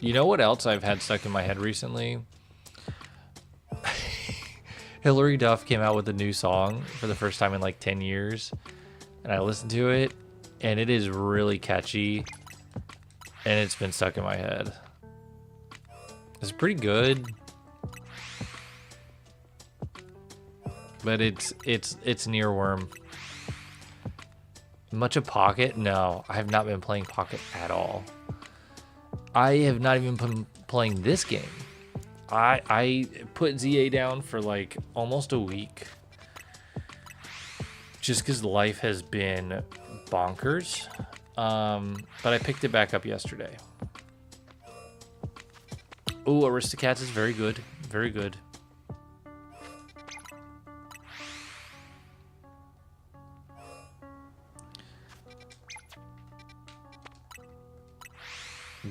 You know what else I've had stuck in my head recently? Hillary Duff came out with a new song for the first time in like 10 years. And I listened to it, and it is really catchy. And it's been stuck in my head. It's pretty good. But it's an earworm. Much of Pocket? No, I have not been playing Pocket at all. I have not even been playing this game. I put ZA down for like almost a week. Just because life has been bonkers. But I picked it back up yesterday. Ooh, Aristocats is very good. Very good.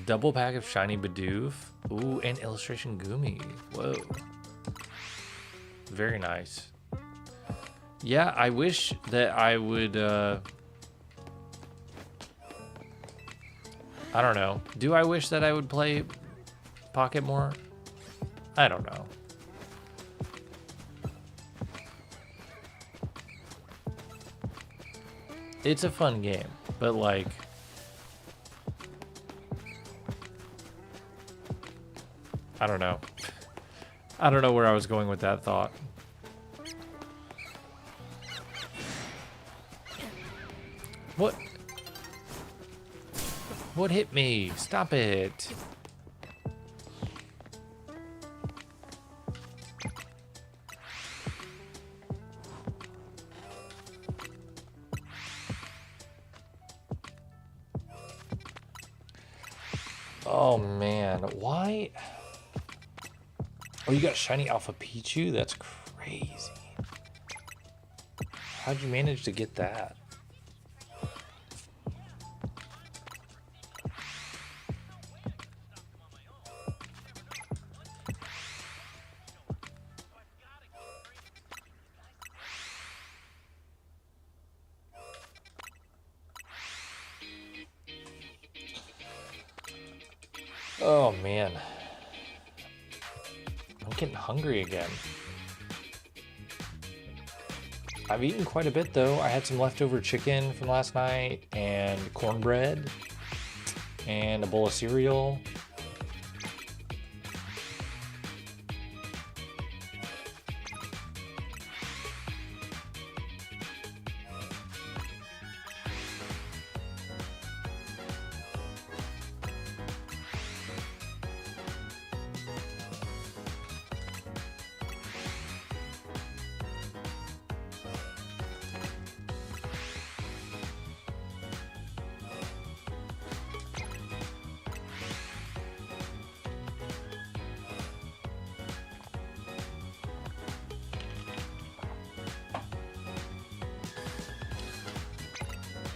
Double pack of Shiny Bidoof. Ooh, and Illustration Gumi. Whoa. Very nice. Yeah, I wish that I would, I don't know. Do I wish that I would play Pocket more? I don't know. It's a fun game, but like... I don't know. I don't know where I was going with that thought. What? What hit me? Stop it. Oh man, why? Oh, you got Shiny Alpha Pichu? That's crazy. How'd you manage to get that? Oh man, I'm getting hungry again. I've eaten quite a bit though. I had some leftover chicken from last night and cornbread and a bowl of cereal.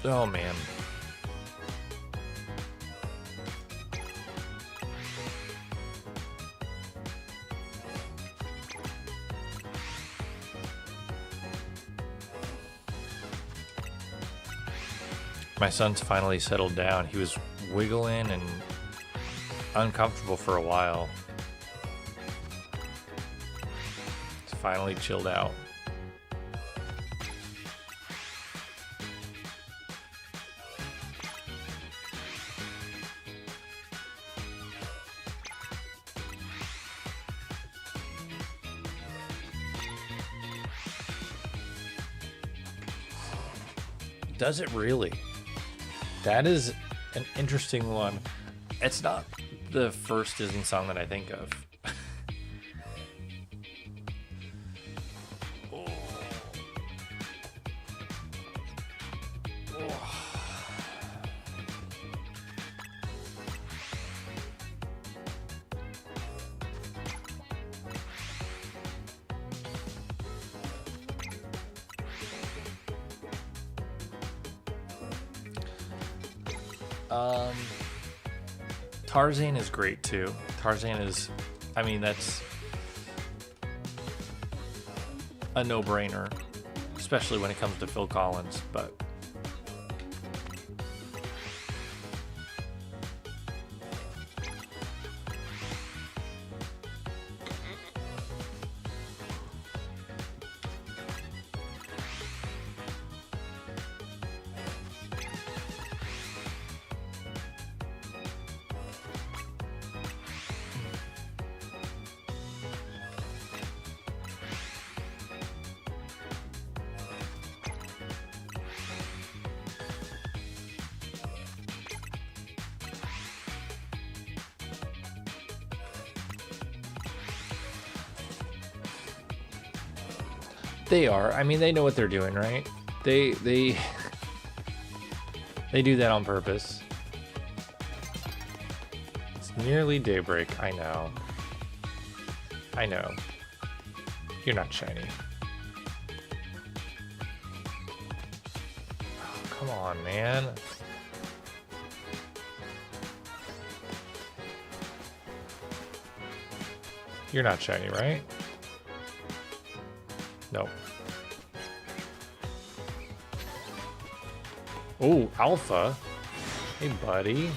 Oh man. My son's finally settled down. He was wiggling and uncomfortable for a while. He's finally chilled out. Does it really? That is an interesting one. It's not the first Disney song that I think of. Oh. Tarzan is great too. Tarzan is, I mean, that's a no-brainer, especially when it comes to Phil Collins, but They are. I mean, they know what they're doing, right? They they do that on purpose. It's nearly daybreak. I know. I know. You're not shiny. Oh, come on, man. You're not shiny, right? No. Oh, Alpha. Hey, buddy.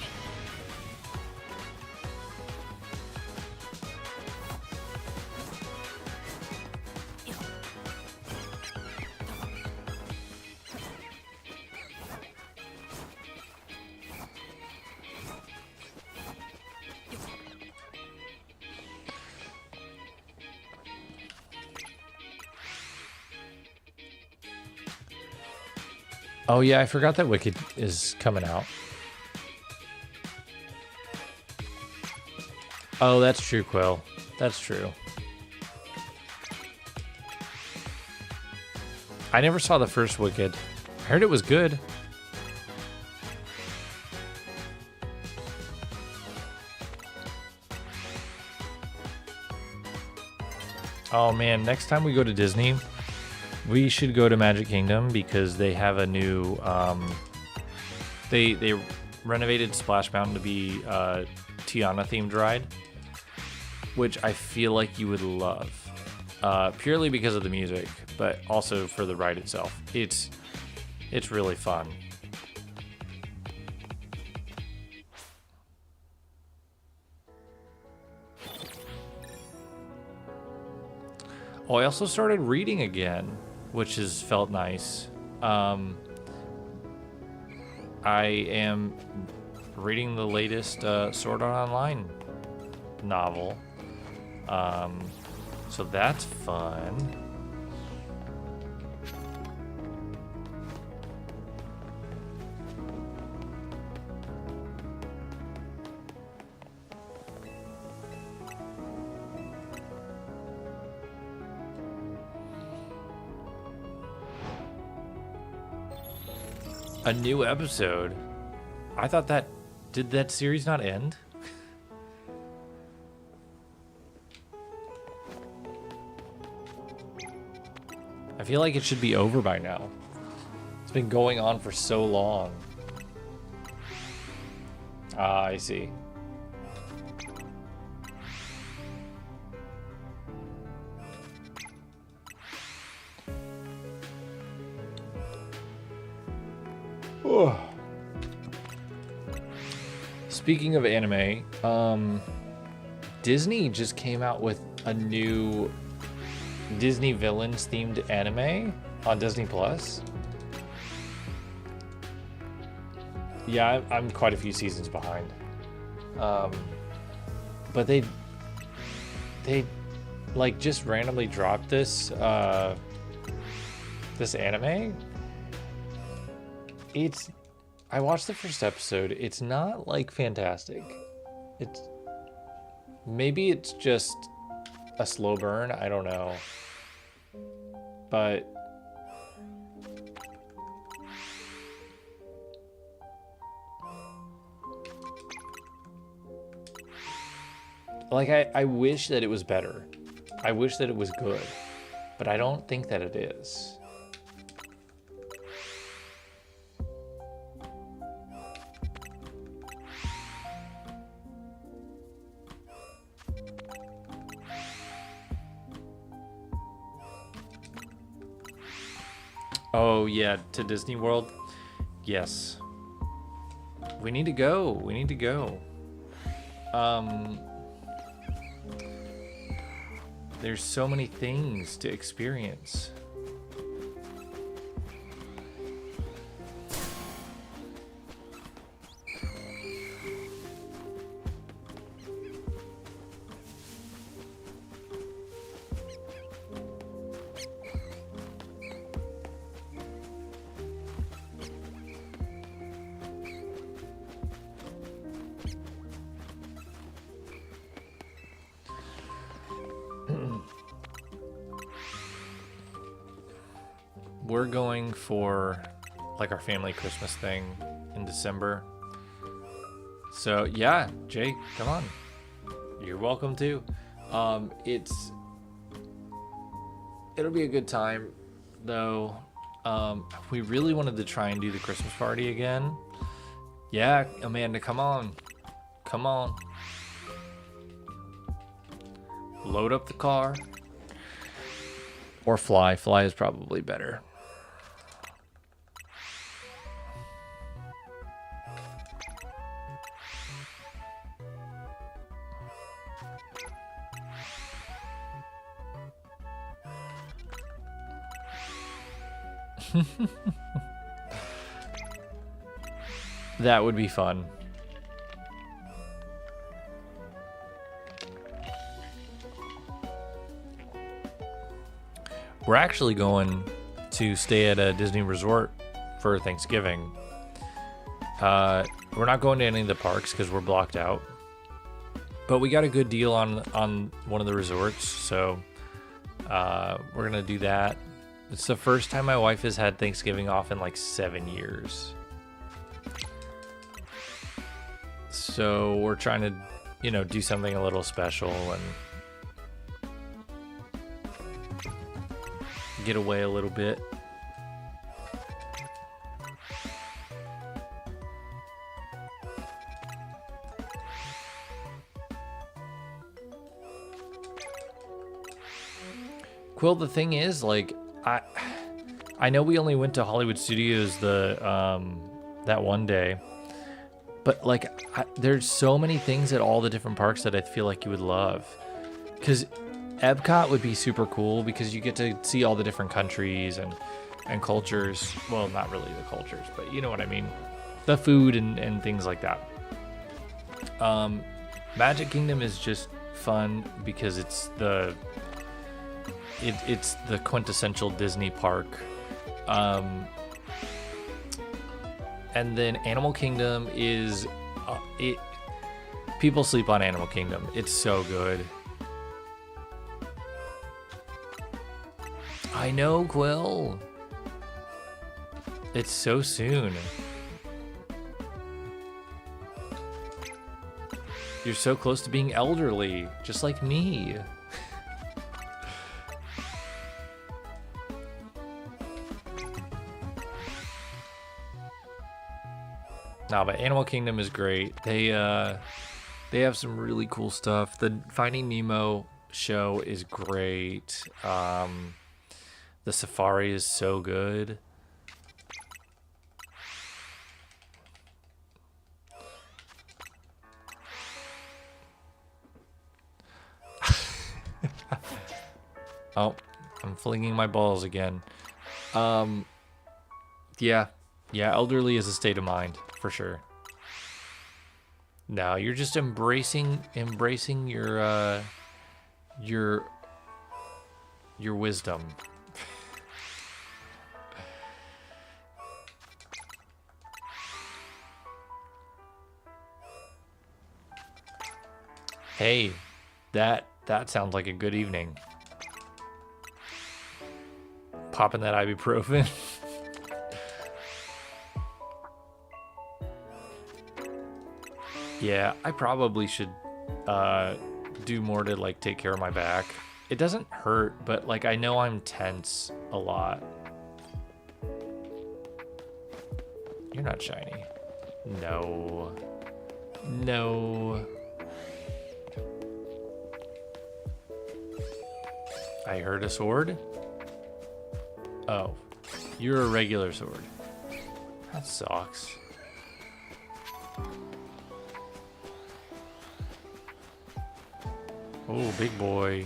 Oh yeah, I forgot that Wicked is coming out. Oh, that's true, Quill. That's true. I never saw the first Wicked. I heard it was good. Oh man, next time we go to Disney, we should go to Magic Kingdom because they have a new they renovated Splash Mountain to be Tiana themed ride, which I feel like you would love. Purely because of the music, but also for the ride itself. It's really fun. Oh, I also started reading again, which has felt nice. I am reading the latest Sword Art Online novel. So that's fun. A new episode? I thought that... Did that series not end? I feel like it should be over by now. It's been going on for so long. Ah, I see. Oh. Speaking of anime, Disney just came out with a new Disney villains themed anime on Disney Plus. Yeah, I'm quite a few seasons behind. But they like just randomly dropped this this anime. I watched the first episode. It's not like fantastic. Maybe it's just a slow burn. I don't know. But like I wish that it was better. I wish that it was good. But I don't think that it is. Oh yeah, to Disney World? Yes. We need to go. We need to go. There's so many things to experience. we're going for like our family Christmas thing in December. So yeah, Jake, come on. You're welcome too. It'll be a good time though. We really wanted to try and do the Christmas party again. Yeah, Amanda, come on. Come on. Load up the car. Or fly. Fly is probably better. That would be fun. We're actually going to stay at a Disney resort for Thanksgiving. We're not going to any of the parks because we're blocked out. But we got a good deal on one of the resorts, so we're gonna do that. It's the first time my wife has had Thanksgiving off in like 7 years. So we're trying to, do something a little special and get away a little bit. Quill, the thing is, like, I know we only went to Hollywood Studios that one day, but like there's so many things at all the different parks that I feel like you would love. Because Epcot would be super cool because you get to see all the different countries and cultures. Well, not really the cultures, but you know what I mean. The food and things like that. Magic Kingdom is just fun because it's the quintessential Disney park. And then Animal Kingdom is people sleep on Animal Kingdom. It's so good. I know, Quill. It's so soon. You're so close to being elderly, just like me. No, but Animal Kingdom is great. They have some really cool stuff. The Finding Nemo show is great. The safari is so good. Oh, I'm flinging my balls again. Yeah, elderly is a state of mind for sure. No, you're just embracing your wisdom. Hey, that sounds like a good evening. Popping that ibuprofen. Yeah, I probably should do more to like take care of my back. It doesn't hurt, but like I know I'm tense a lot. You're not shiny. No. No. I heard a sword? Oh, you're a regular sword. That sucks. Oh, big boy.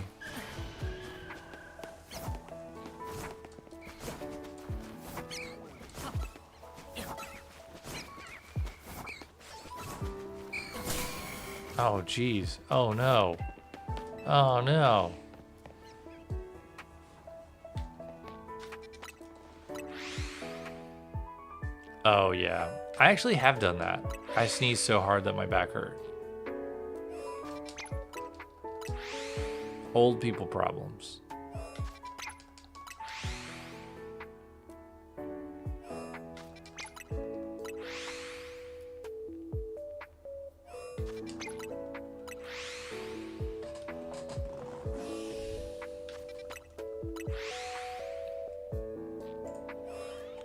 Oh, geez. Oh, no. Oh, no. Oh, yeah. I actually have done that. I sneezed so hard that my back hurt. Old people problems.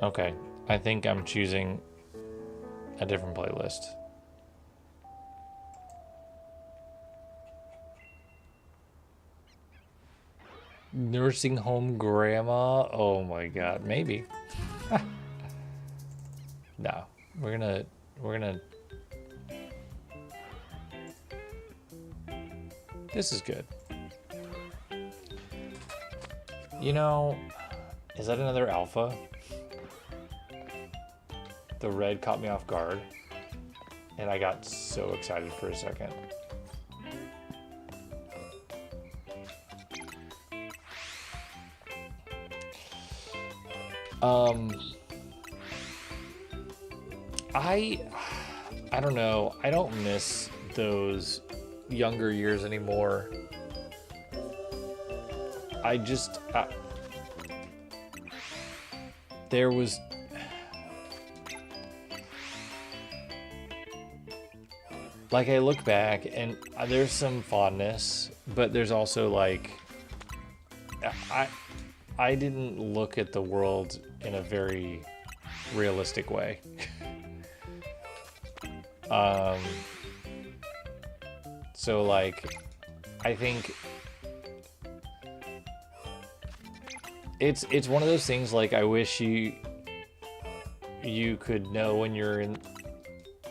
Okay, I think I'm choosing a different playlist. Nursing home grandma? Oh my god, maybe. No, we're gonna. This is good. You know, is that another alpha? The red caught me off guard, and I got so excited for a second. I don't know. I don't miss those younger years anymore. There was like, I look back and there's some fondness, but there's also like I didn't look at the world in a very realistic way. So like, I think it's one of those things, like, I wish you could know when you're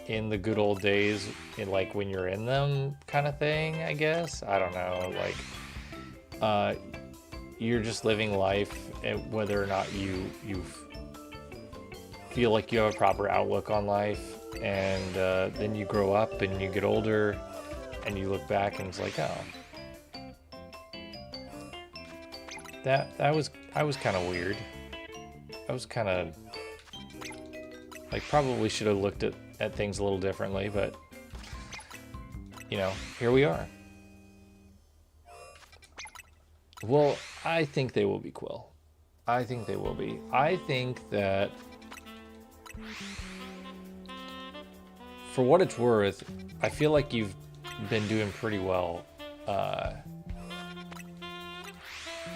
in the good old days, in like when you're in them, kind of thing, I guess. I don't know, like, you're just living life, whether or not you feel like you have a proper outlook on life, and then you grow up and you get older and you look back and it's like, oh, I was kind of weird. I was kind of like, probably should have looked at things a little differently, but you know, here we are. Well, I think they will be, Quill. I think they will be. I think that, for what it's worth, I feel like you've been doing pretty well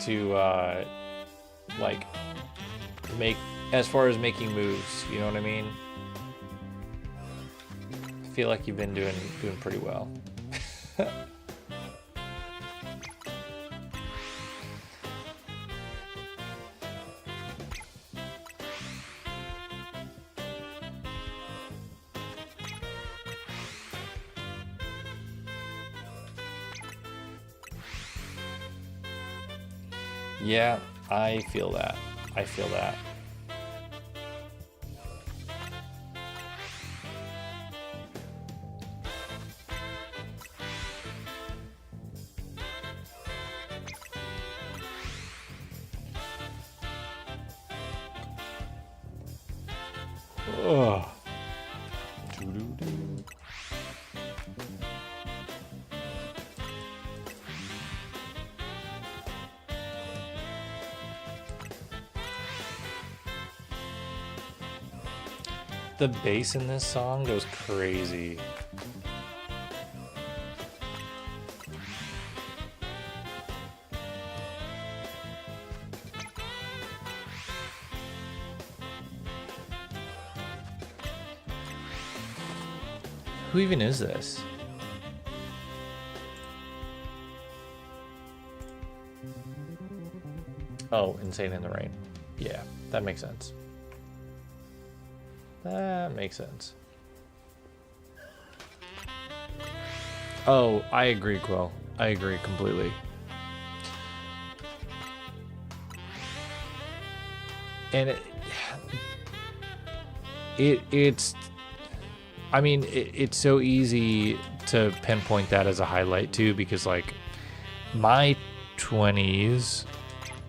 to like, make, as far as making moves, you know what I mean? I feel like you've been doing pretty well. Yeah, I feel that. I feel that. Ugh. The bass in this song goes crazy. Who even is this? Oh, Insane in the Rain. Yeah, that makes sense. That makes sense. Oh, I agree, Quill. I agree completely. And it's I mean, it's so easy to pinpoint that as a highlight too, because like my 20s,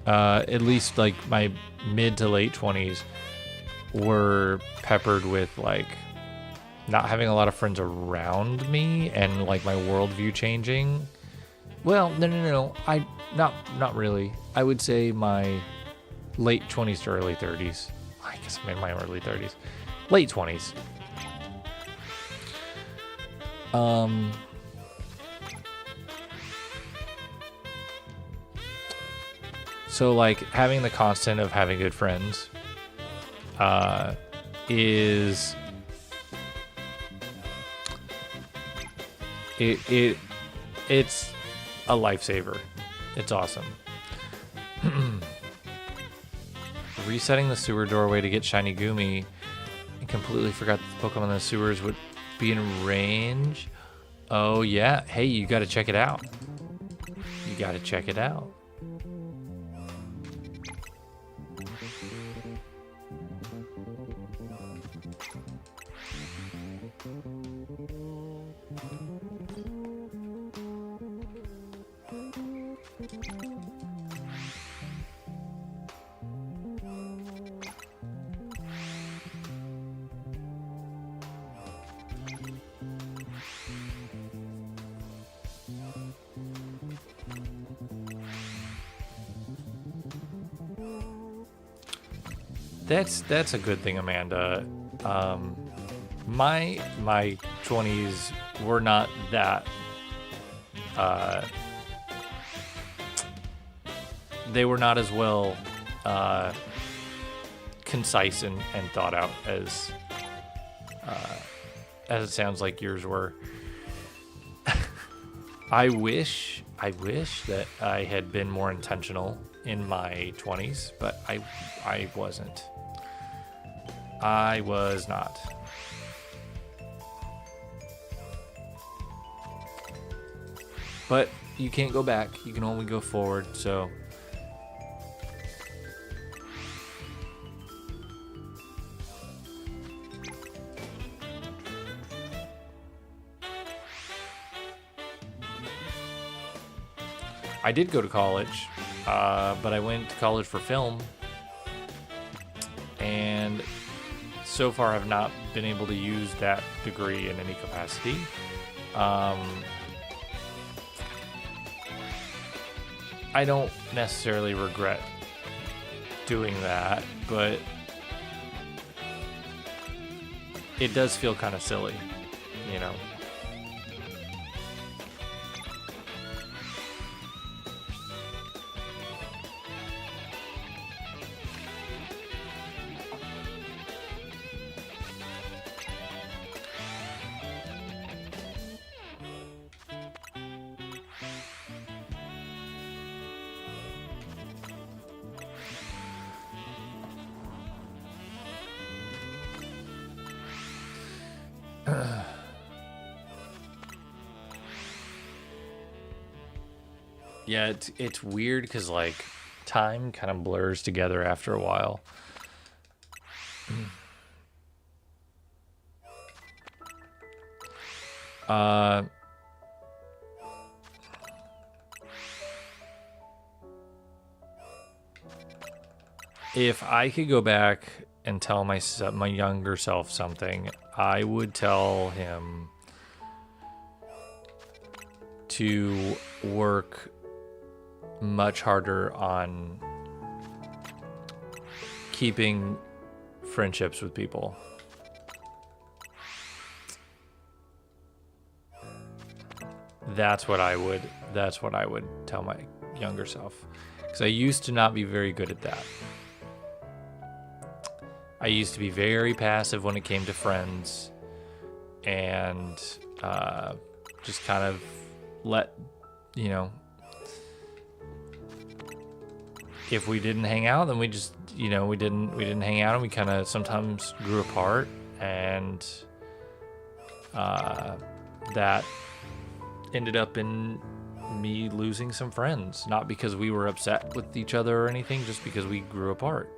at least like my mid to late 20s, were peppered with like not having a lot of friends around me and like my worldview changing. Well, no. Not really. I would say my late 20s to early 30s. I guess I'm in my early 30s. Late 20s. So like having the constant of having good friends is it's a lifesaver. It's awesome. Resetting the sewer doorway to get shiny Gumi and completely forgot that the Pokemon in the sewers would be in range. Oh yeah, hey, you gotta check it out. You gotta check it out. That's a good thing, Amanda. My 20s were not that. They were not as well concise and thought out as it sounds like yours were. I wish that I had been more intentional in my 20s, but I wasn't. I was not. But you can't go back. You can only go forward, so I did go to college, but I went to college for film, and so far have not been able to use that degree in any capacity. I don't necessarily regret doing that, but it does feel kind of silly, you know? Yeah, it's weird because like time kind of blurs together after a while. If I could go back and tell my younger self something, I would tell him to work much harder on keeping friendships with people. That's what I would tell my younger self, because I used to not be very good at that. I used to be very passive when it came to friends, and just kind of let, you know, if we didn't hang out, then we just, you know, we didn't hang out, and we kind of sometimes grew apart, and that ended up in me losing some friends, not because we were upset with each other or anything, just because we grew apart,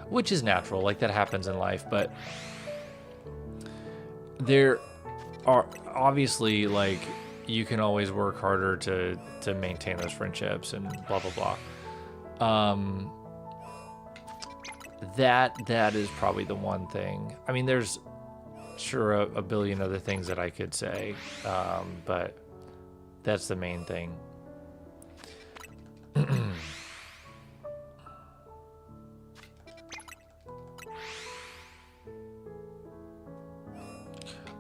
which is natural. Like, that happens in life. But there are obviously, like, you can always work harder to maintain those friendships and blah blah blah. That is probably the one thing. I mean, there's sure a billion other things that I could say, but that's the main thing.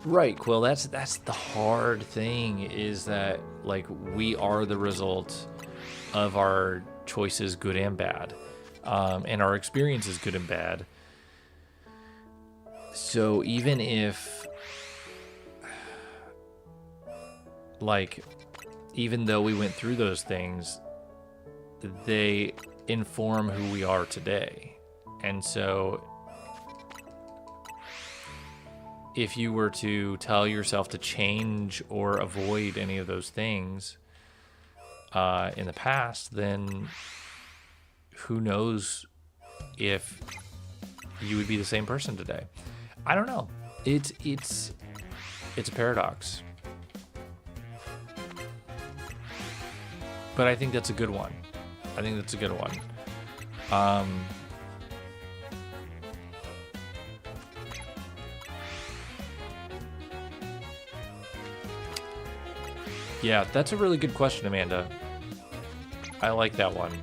Right, Quill, that's the hard thing, is that, like, we are the result of our choices, good and bad, and our experiences, good and bad. So even if, like, even though we went through those things, they inform who we are today. And so if you were to tell yourself to change or avoid any of those things in the past, then who knows if you would be the same person today. I don't know. It's a paradox. But I think that's a good one. Yeah, that's a really good question, Amanda. I like that one.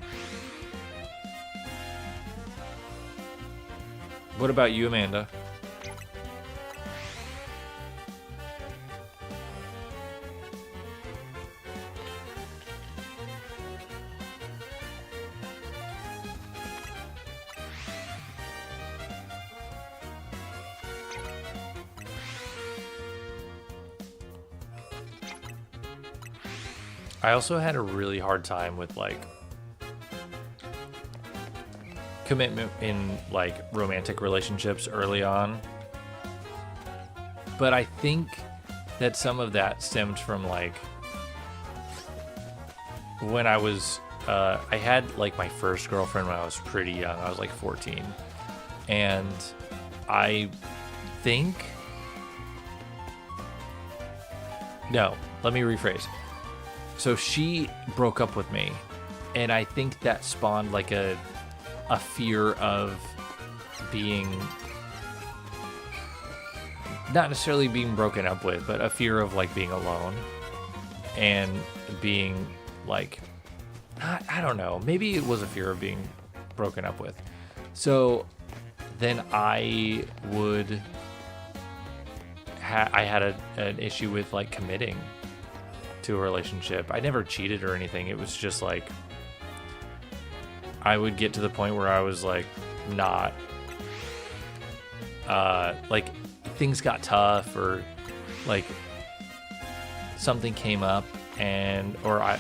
What about you, Amanda? I also had a really hard time with like commitment in like romantic relationships early on. But I think that some of that stemmed from like when I was I had like my first girlfriend when I was pretty young. I was like 14. And I think no, let me rephrase. So she broke up with me, and I think that spawned like a fear of being, not necessarily being broken up with, but a fear of like being alone and being like, I don't know, maybe it was a fear of being broken up with. So then I would, I had an issue with like committing to a relationship. I never cheated or anything. It was just like I would get to the point where I was like not like things got tough or like something came up and or I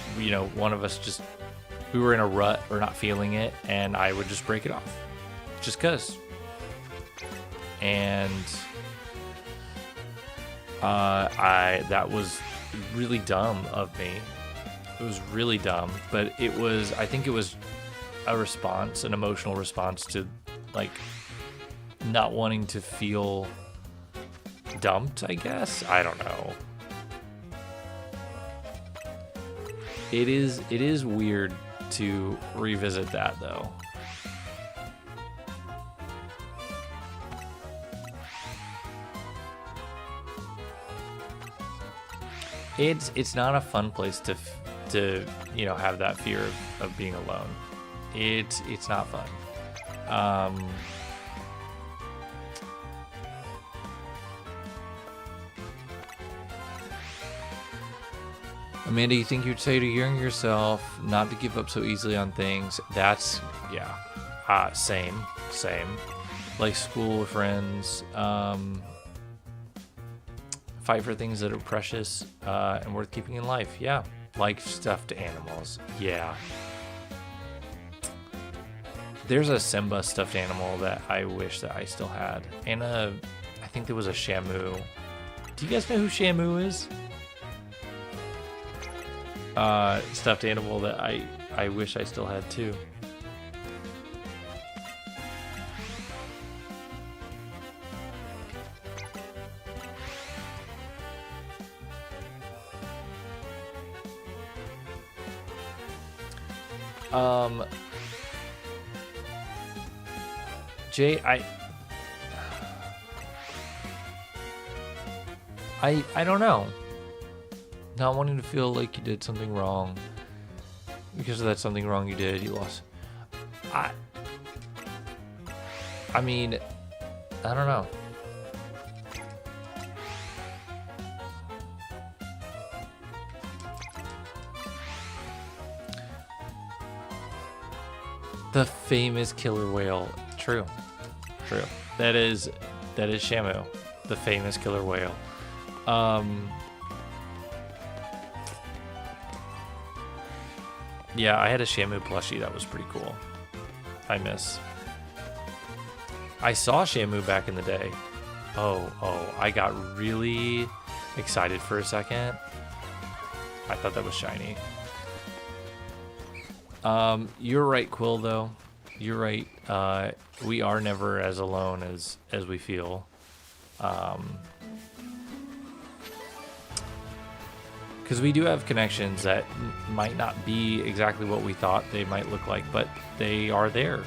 one of us just we were in a rut or not feeling it, and I would just break it off just cuz. And that was really dumb of me. It was really dumb, but I think it was a response, an emotional response to like not wanting to feel dumped, I guess. I don't know. It is weird to revisit that though. It's not a fun place to have that fear of being alone. It's not fun. Amanda, you think you'd say to young yourself not to give up so easily on things? That's same. Like school, friends. Fight for things that are precious and worth keeping in life. Yeah. Like stuffed animals. Yeah. There's a Simba stuffed animal that I wish that I still had. And I think there was a Shamu. Do you guys know who Shamu is? Stuffed animal that I wish I still had too. Jay, I don't know. Not wanting to feel like you did something wrong. Because of that something wrong you did, you lost. I mean, I don't know. The famous killer whale. True. True. That is Shamu, the famous killer whale. Yeah, I had a Shamu plushie that was pretty cool. I saw Shamu back in the day. Oh, I got really excited for a second. I thought that was shiny. You're right, Quill, though. You're right. We are never as alone as we feel. Because we do have connections that might not be exactly what we thought they might look like, but they are there.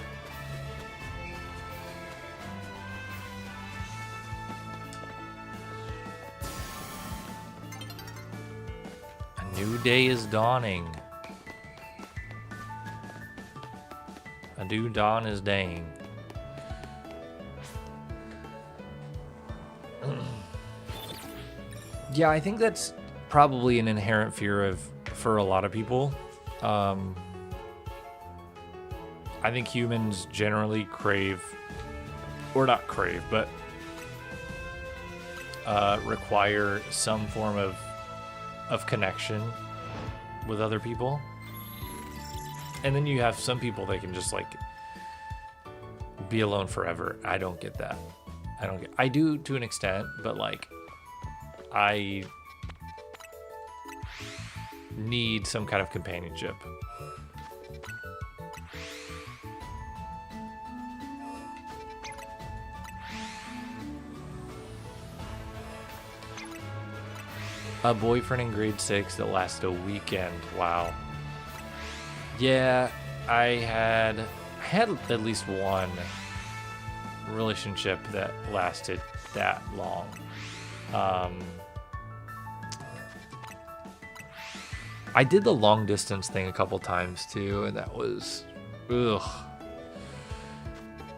A new day is dawning. A new dawn is daying. Yeah, I think that's probably an inherent fear for a lot of people. I think humans generally crave, or not crave, but require some form of connection with other people. And then you have some people that can just like be alone forever. I don't get that. I do to an extent, but like I need some kind of companionship. A boyfriend in grade 6 that lasted a weekend. Wow. Yeah, I had at least one relationship that lasted that long. I did the long distance thing a couple times too, and that was,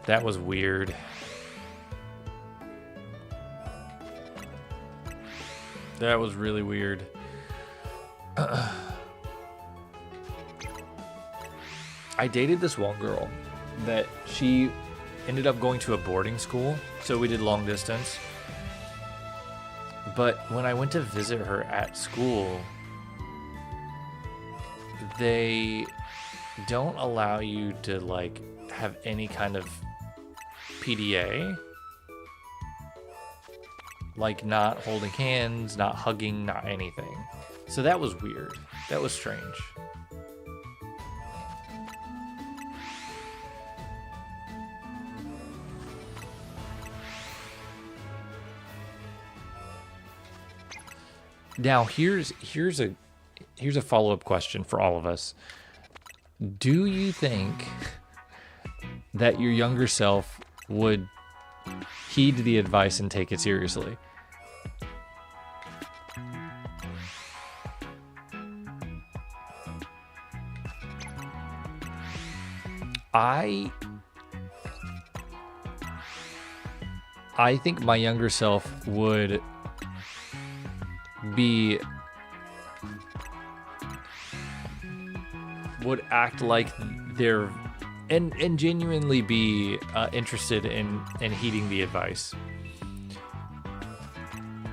that was weird. That was really weird. I dated this one girl that she ended up going to a boarding school, so we did long distance. But when I went to visit her at school, they don't allow you to like have any kind of PDA. Like not holding hands, not hugging, not anything. So that was weird. That was strange. Now here's a follow-up question for all of us. Do you think that your younger self would heed the advice and take it seriously? I think my younger self would act like they're and genuinely be interested in heeding the advice,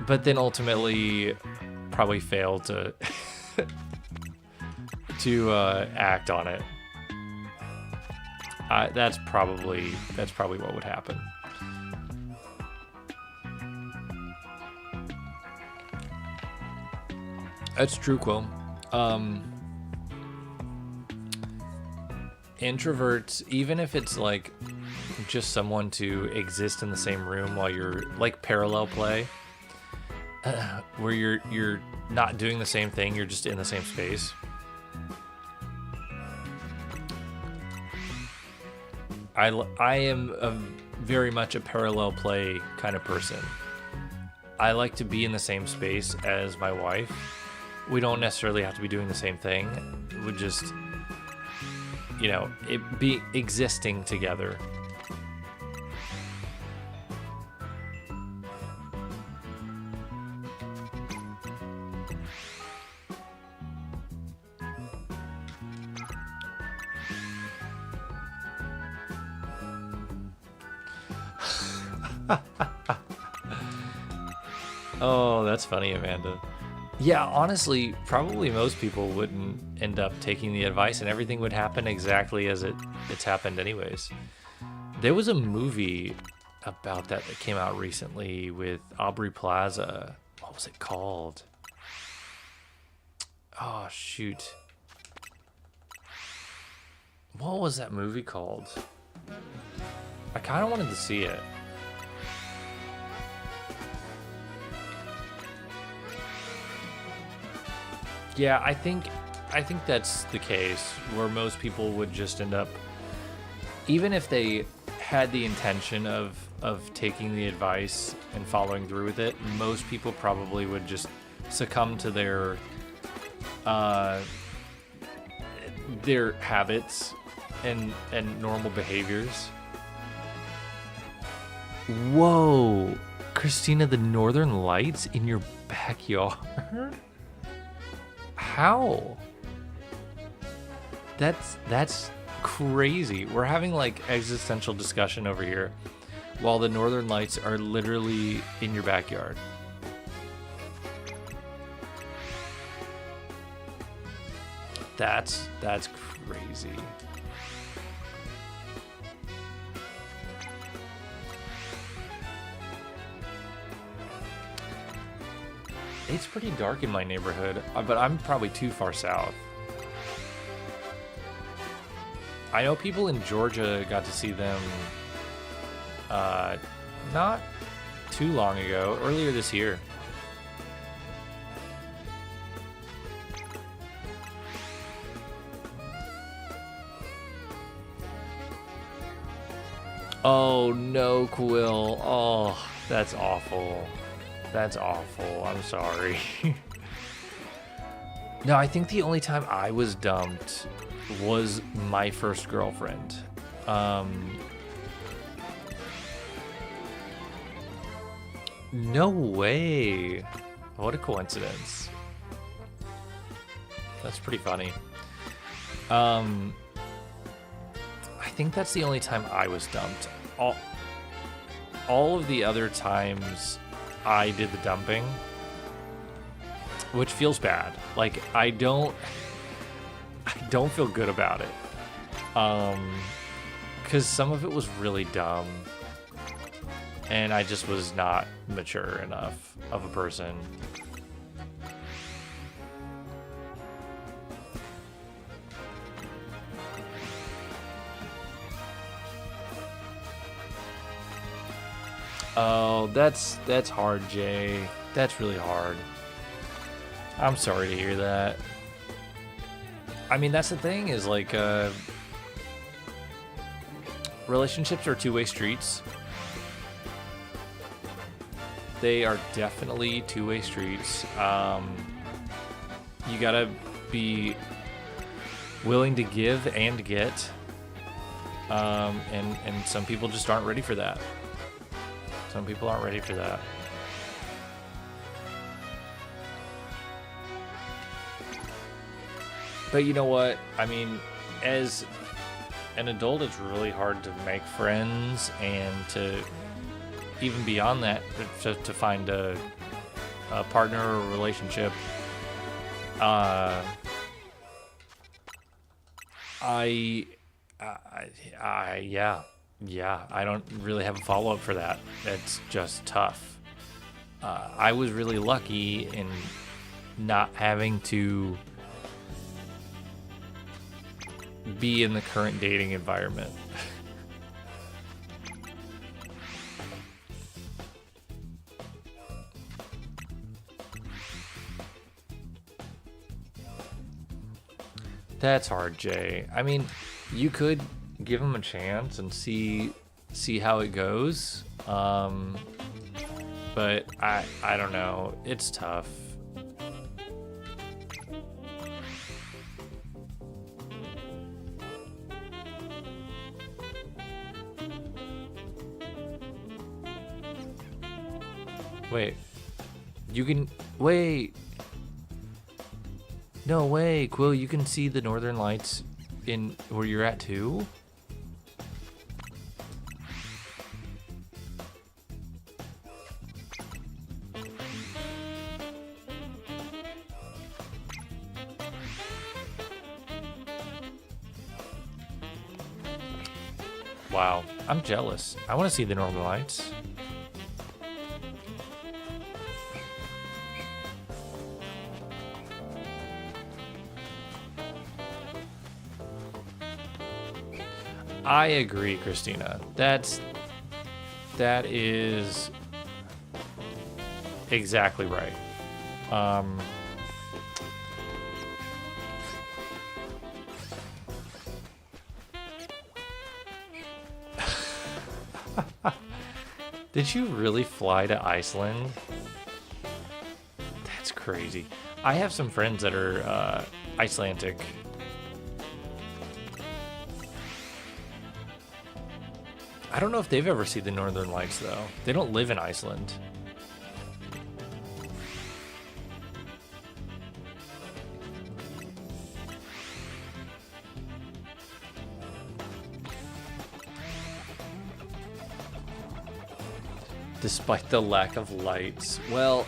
but then ultimately probably fail to to act on it. That's probably what would happen. That's true, Quill. Introverts, even if it's like just someone to exist in the same room while you're like parallel play, where you're not doing the same thing, you're just in the same space. I am very much a parallel play kind of person. I like to be in the same space as my wife. We don't necessarily have to be doing the same thing. It would just, it be existing together. Oh, that's funny, Amanda. Yeah, honestly, probably most people wouldn't end up taking the advice, and everything would happen exactly as it's happened anyways. There was a movie about that came out recently with Aubrey Plaza. What was it called? Oh, shoot. What was that movie called? I kind of wanted to see it. Yeah, I think that's the case, where most people would just end up, even if they had the intention of taking the advice and following through with it, most people probably would just succumb to their habits and normal behaviors. Whoa, Christina, the Northern Lights in your backyard? How? That's crazy. We're having like existential discussion over here while the Northern Lights are literally in your backyard. That's crazy. It's pretty dark in my neighborhood, but I'm probably too far south. I know people in Georgia got to see them not too long ago, earlier this year. Oh no, Quill. Oh, that's awful. That's awful. I'm sorry. No, I think the only time I was dumped was my first girlfriend. No way. What a coincidence. That's pretty funny. I think that's the only time I was dumped. All of the other times I did the dumping, which feels bad. Like I don't feel good about it. Because some of it was really dumb, and I just was not mature enough of a person. Oh, that's hard, Jay. That's really hard. I'm sorry to hear that. I mean, that's the thing, is like, relationships are two-way streets. They are definitely two-way streets. You gotta be willing to give and get. And some people just aren't ready for that. Some people aren't ready for that. But you know what? I mean, as an adult, it's really hard to make friends, and to even beyond that, to find a partner or a relationship. Yeah, I don't really have a follow-up for that. It's just tough. I was really lucky in not having to be in the current dating environment. That's hard, Jay. I mean, you could give him a chance and see how it goes. But I don't know. It's tough. Wait. You can wait. No way, Quill, you can see the Northern Lights in where you're at too? Wow, I'm jealous. I want to see the Northern Lights. I agree, Christina. That is exactly right. Did you really fly to Iceland? That's crazy. I have some friends that are Icelandic. I don't know if they've ever seen the Northern Lights, though. They don't live in Iceland. Despite the lack of lights. Well,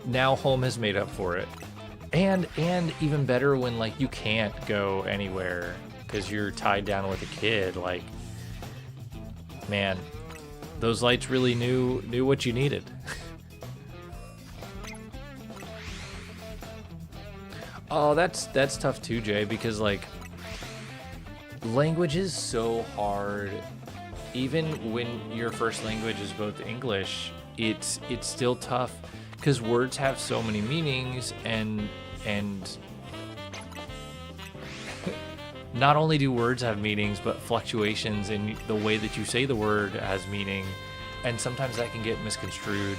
now home has made up for it. And even better when, like, you can't go anywhere because you're tied down with a kid. Like, man, those lights really knew what you needed. Oh, that's tough too, Jay, because, like, language is so hard. Even when your first language is both English, it's still tough because words have so many meanings, and not only do words have meanings, but fluctuations in the way that you say the word has meaning, and sometimes that can get misconstrued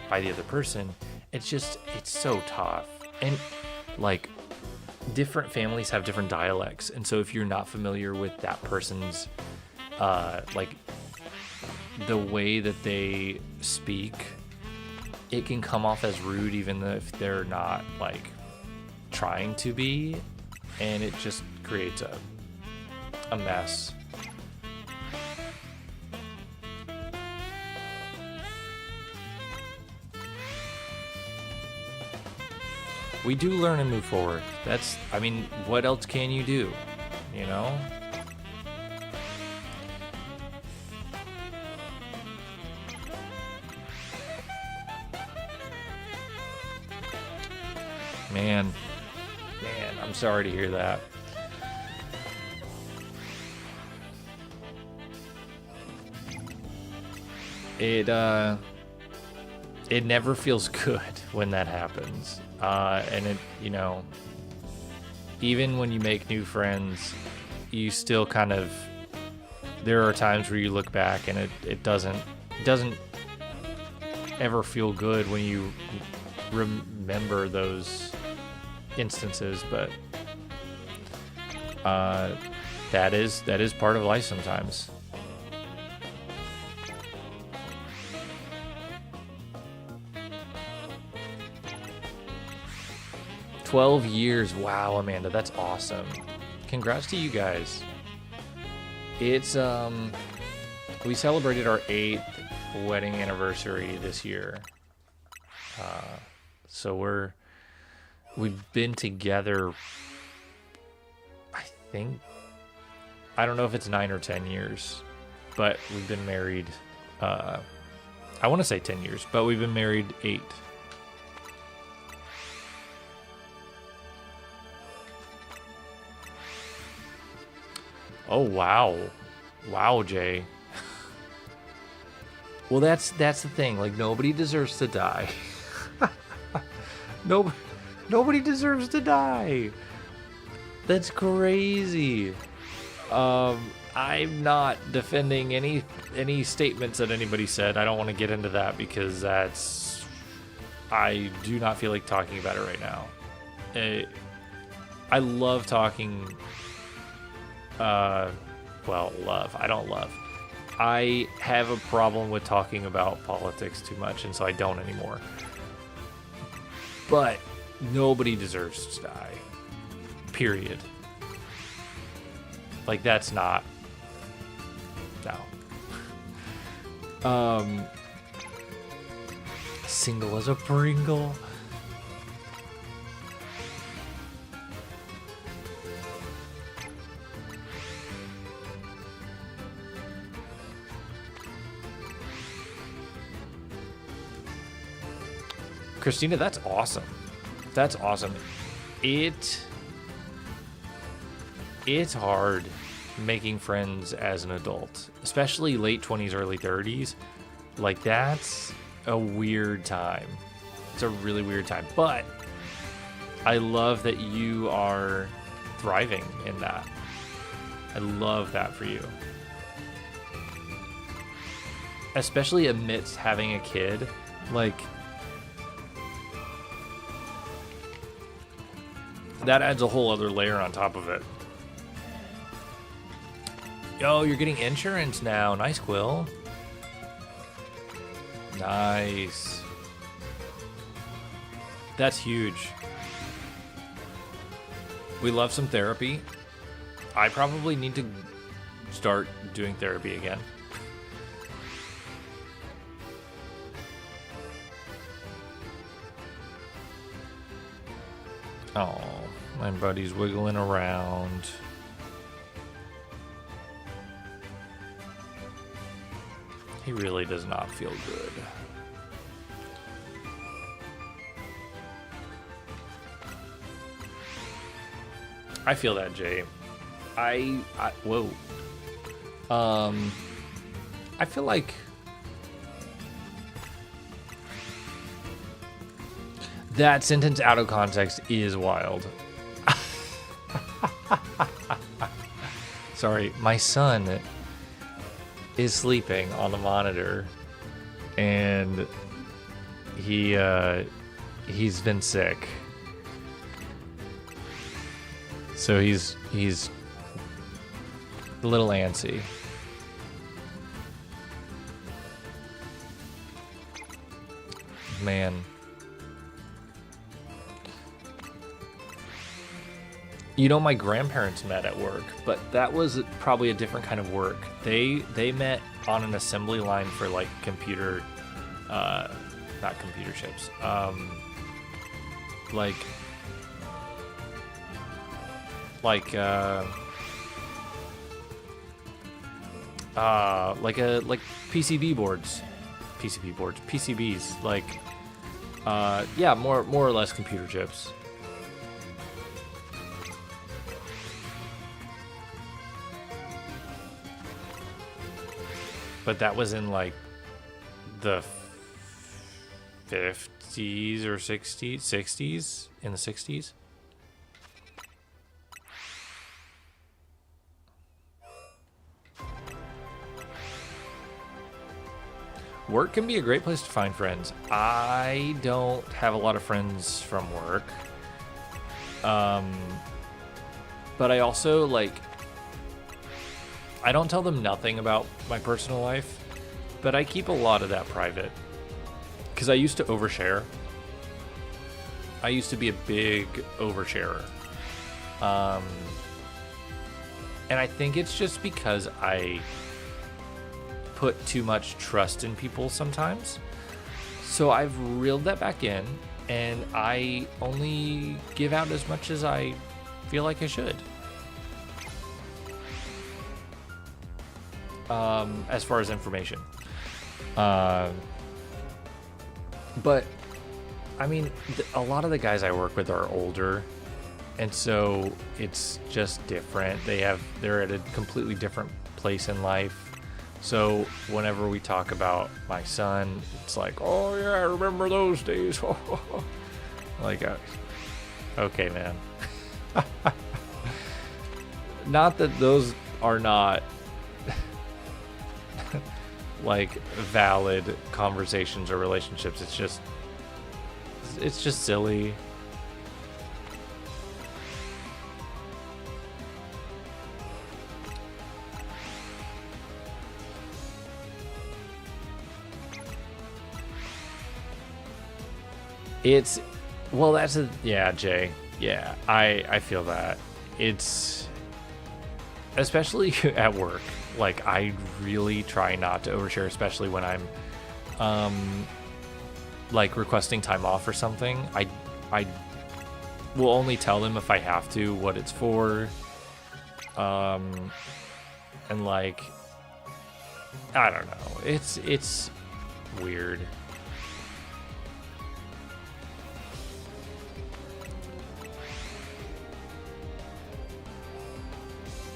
by the other person. It's so tough. And, like, different families have different dialects, and so if you're not familiar with that person's like the way that they speak, it can come off as rude even if they're not, like, trying to be, and it just creates a mess. We do learn and move forward. I mean, what else can you do, you know? Man, I'm sorry to hear that. It never feels good when that happens. And it, you know, even when you make new friends, you still kind of, there are times where you look back and it doesn't ever feel good when you remember those instances, but that is part of life sometimes. "12 years. Wow, Amanda, that's awesome. Congrats to you guys. It's we celebrated our 8th wedding anniversary this year. So we've been together, I don't know if it's 9 or 10 years, but we've been married, I want to say 10 years, but we've been married 8. Oh, wow. Wow, Jay. Well, that's the thing. Like, nobody deserves to die. Nobody deserves to die. That's crazy. I'm not defending any statements that anybody said. I don't want to get into that because I do not feel like talking about it right now. I love talking. Love. I don't love. I have a problem with talking about politics too much, and so I don't anymore. But nobody deserves to die. Period. Like, that's not. No. Single as a Pringle. Christina, that's awesome. That's awesome. It's hard making friends as an adult, especially late 20s, early 30s. Like, that's a weird time. It's a really weird time. But I love that you are thriving in that. I love that for you. Especially amidst having a kid. Like, that adds a whole other layer on top of it. Yo, you're getting insurance now. Nice, Quill. Nice. That's huge. We love some therapy. I probably need to start doing therapy again. Oh, my buddy's wiggling around. He really does not feel good. I feel that, Jay. Whoa. I feel like that sentence out of context is wild. Sorry, my son is sleeping on the monitor, and he's been sick, so he's a little antsy. Man, you know, my grandparents met at work, but that was probably a different kind of work. They met on an assembly line for like computer, not computer chips, like PCBs, like, yeah, more or less computer chips. But that was in like the 50s or 60s, in the 60s. Work can be a great place to find friends. I don't have a lot of friends from work. But I also, like, I don't tell them nothing about my personal life, but I keep a lot of that private. Because I used to overshare. I used to be a big oversharer. And I think it's just because I put too much trust in people sometimes. So I've reeled that back in, and I only give out as much as I feel like I should. As far as information. But, I mean, a lot of the guys I work with are older, and so it's just different. They're at a completely different place in life. So whenever we talk about my son, it's like, oh yeah, I remember those days. Like, okay, man. Not that those are not like valid conversations or relationships. It's just silly. Yeah, Jay. Yeah, I feel that. It's, especially at work, like, I really try not to overshare, especially when I'm, like, requesting time off or something. I will only tell them if I have to what it's for. And, like, I don't know. It's weird.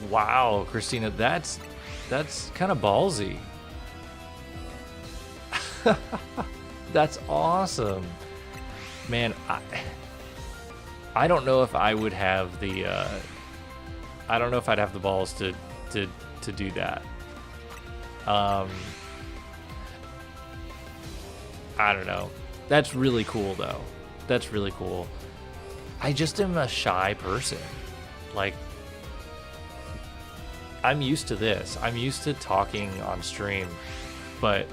Wow, Christina, that's kind of ballsy. That's awesome. Man, I don't know if I would have the I don't know if I'd have the balls to do that. I don't know. That's really cool though. That's really cool. I just am a shy person. Like, I'm used to this. I'm used to talking on stream, but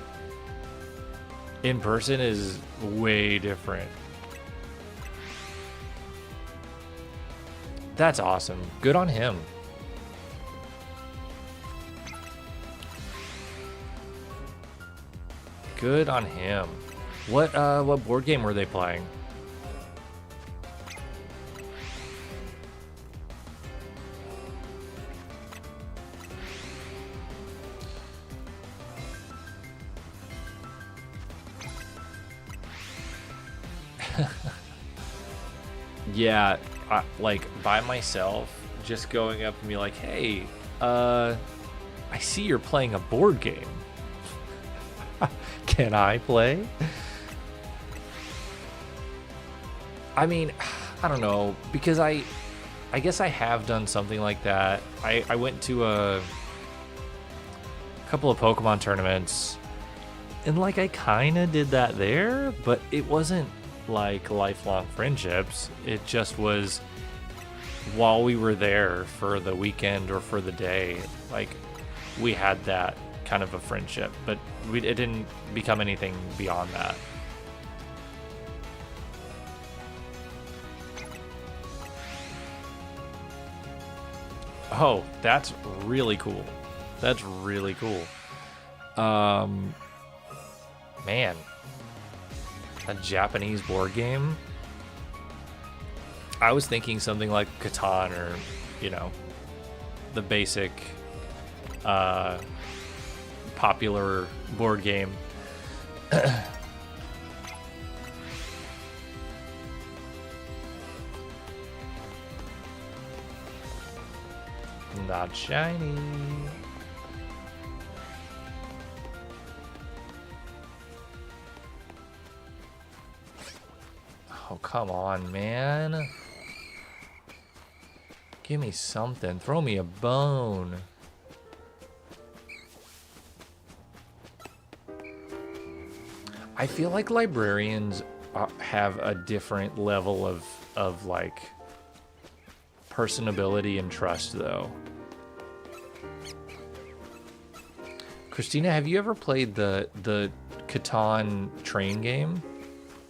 in person is way different. That's awesome. Good on him. Good on him. What board game were they playing? Yeah, like by myself, just going up and be like, hey, I see you're playing a board game. Can I play? I mean, I don't know, because I guess I have done something like that. I went to a couple of Pokemon tournaments, and like I kind of did that there, but it wasn't like lifelong friendships. It just was while we were there for the weekend or for the day, like we had that kind of a friendship, but it didn't become anything beyond that. Oh, that's really cool. That's really cool. Man, a Japanese board game. I was thinking something like Catan, or, you know, the basic popular board game. Not shiny. Oh, come on, man. Give me something. Throw me a bone. I feel like librarians have a different level of like personability and trust, though. Christina, have you ever played the Catan train game?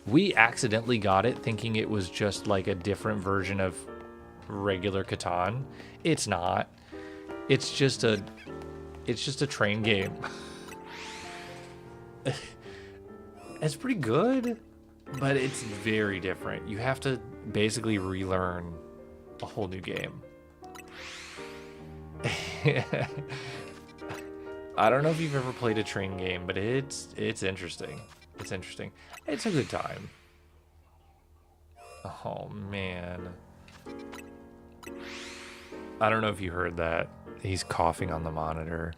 We accidentally got it thinking it was just like a different version of regular Catan. It's not. It's just a train game. It's pretty good, but it's very different. You have to basically relearn a whole new game. I don't know if you've ever played a train game, but it's interesting. It's interesting. It's a good time. Oh, man. I don't know if you heard that. He's coughing on the monitor.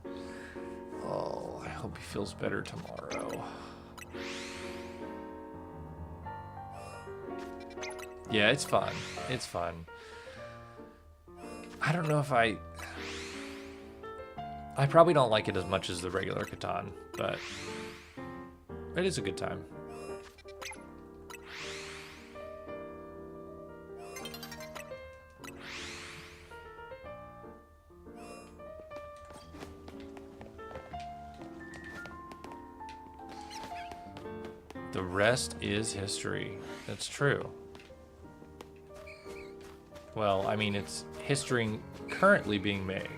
Oh, I hope he feels better tomorrow. Yeah, it's fun. It's fun. I don't know if I probably don't like it as much as the regular Catan, but it is a good time. The rest is history. That's true. Well, I mean, it's history currently being made.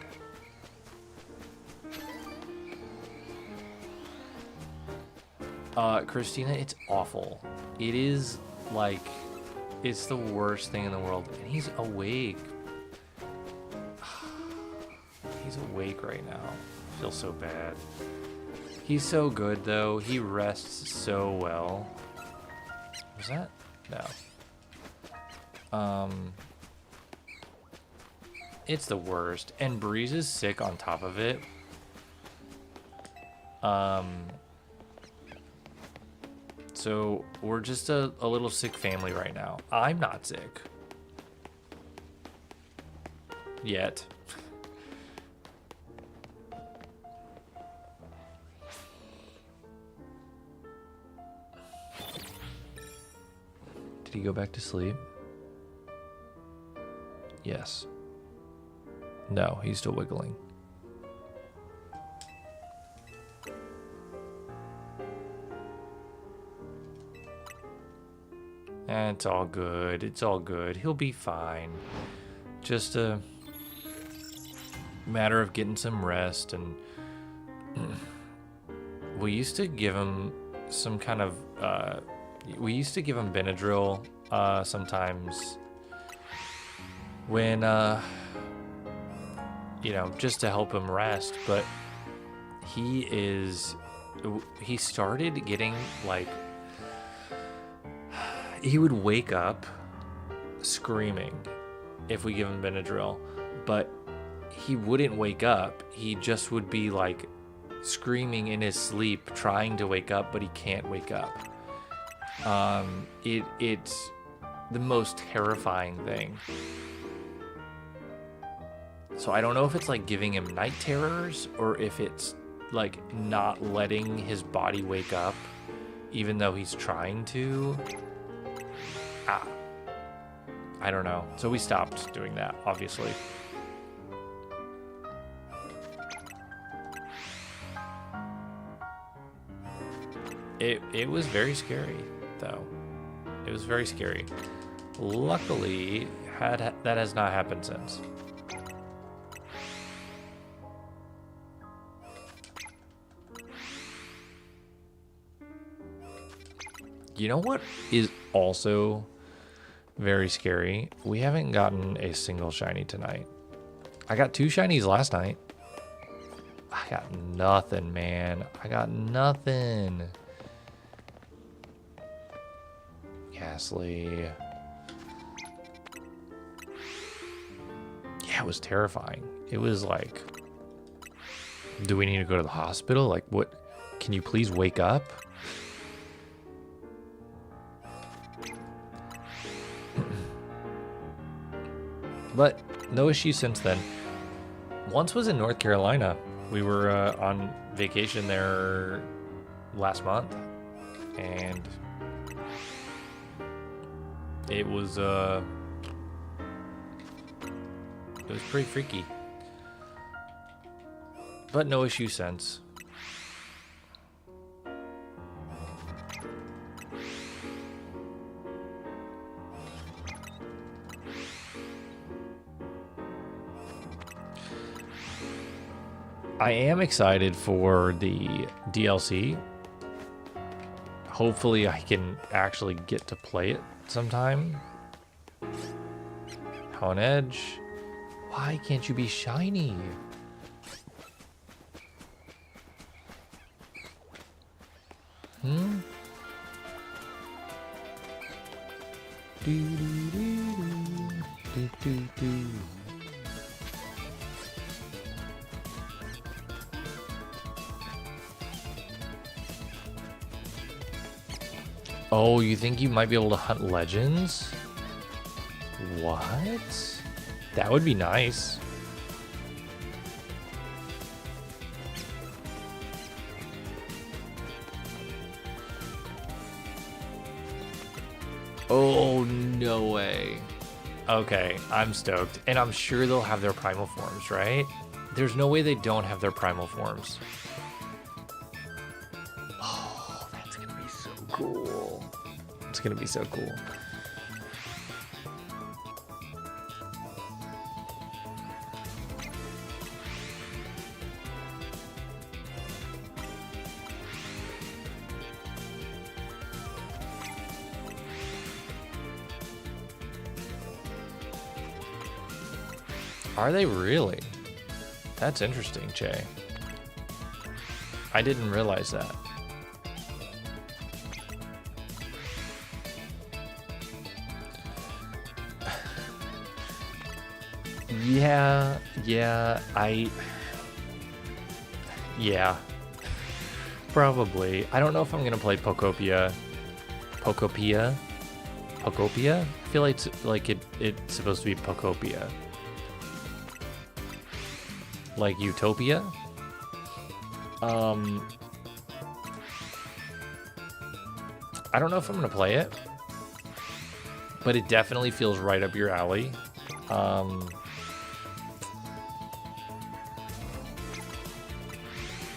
Christina, it's awful. It is like, it's the worst thing in the world. And he's awake. He's awake right now. I feel so bad. He's so good, though. He rests so well. Was that? No. It's the worst. And Breeze is sick on top of it. So we're just a little sick family right now. I'm not sick. Yet. Did he go back to sleep? Yes. No, he's still wiggling. It's all good. It's all good. He'll be fine. Just a matter of getting some rest. And we used to give him some kind of we used to give him Benadryl sometimes when you know, just to help him rest. But he started getting like, he would wake up screaming if we give him Benadryl, but he wouldn't wake up. He just would be like screaming in his sleep, trying to wake up, but he can't wake up. It's the most terrifying thing. So I don't know if it's like giving him night terrors or if it's like not letting his body wake up even though he's trying to. I don't know. So we stopped doing that, obviously. It was very scary, though. It was very scary. Luckily, that has not happened since. You know what is also very scary? We haven't gotten a single shiny tonight. I got 2 shinies last night. I got nothing, man. I got nothing. Ghastly. Yeah, it was terrifying. It was like, do we need to go to the hospital? Like, what? Can you please wake up? But no issue since then. Once was in North Carolina. We were on vacation there last month, and it was pretty freaky. But no issue since. I am excited for the DLC. Hopefully I can actually get to play it sometime. Honedge, why can't you be shiny? Do do do do do. Oh, you think you might be able to hunt legends? What? That would be nice. Oh, no way. Okay, I'm stoked. And I'm sure they'll have their primal forms, right? There's no way they don't have their primal forms. Oh, that's gonna be so cool. It's gonna be so cool. Are they really? That's interesting, Che. I didn't realize that. Yeah, yeah, probably. I don't know if I'm gonna play Pokopia. Pokopia? Pokopia? I feel like it's supposed to be Pokopia. Like Utopia? I don't know if I'm gonna play it, but it definitely feels right up your alley.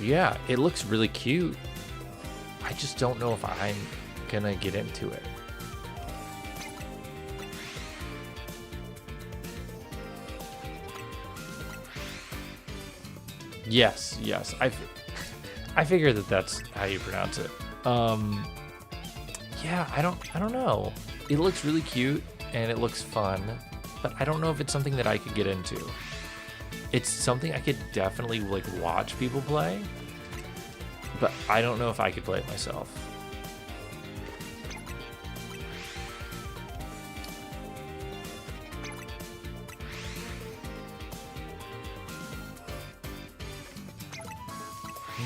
Yeah, it looks really cute. I just don't know if I'm gonna get into it. Yes, I figure that's how you pronounce it. Yeah, I don't know. It looks really cute and it looks fun, but I don't know if it's something that I could get into. It's something I could definitely like watch people play, but I don't know if I could play it myself.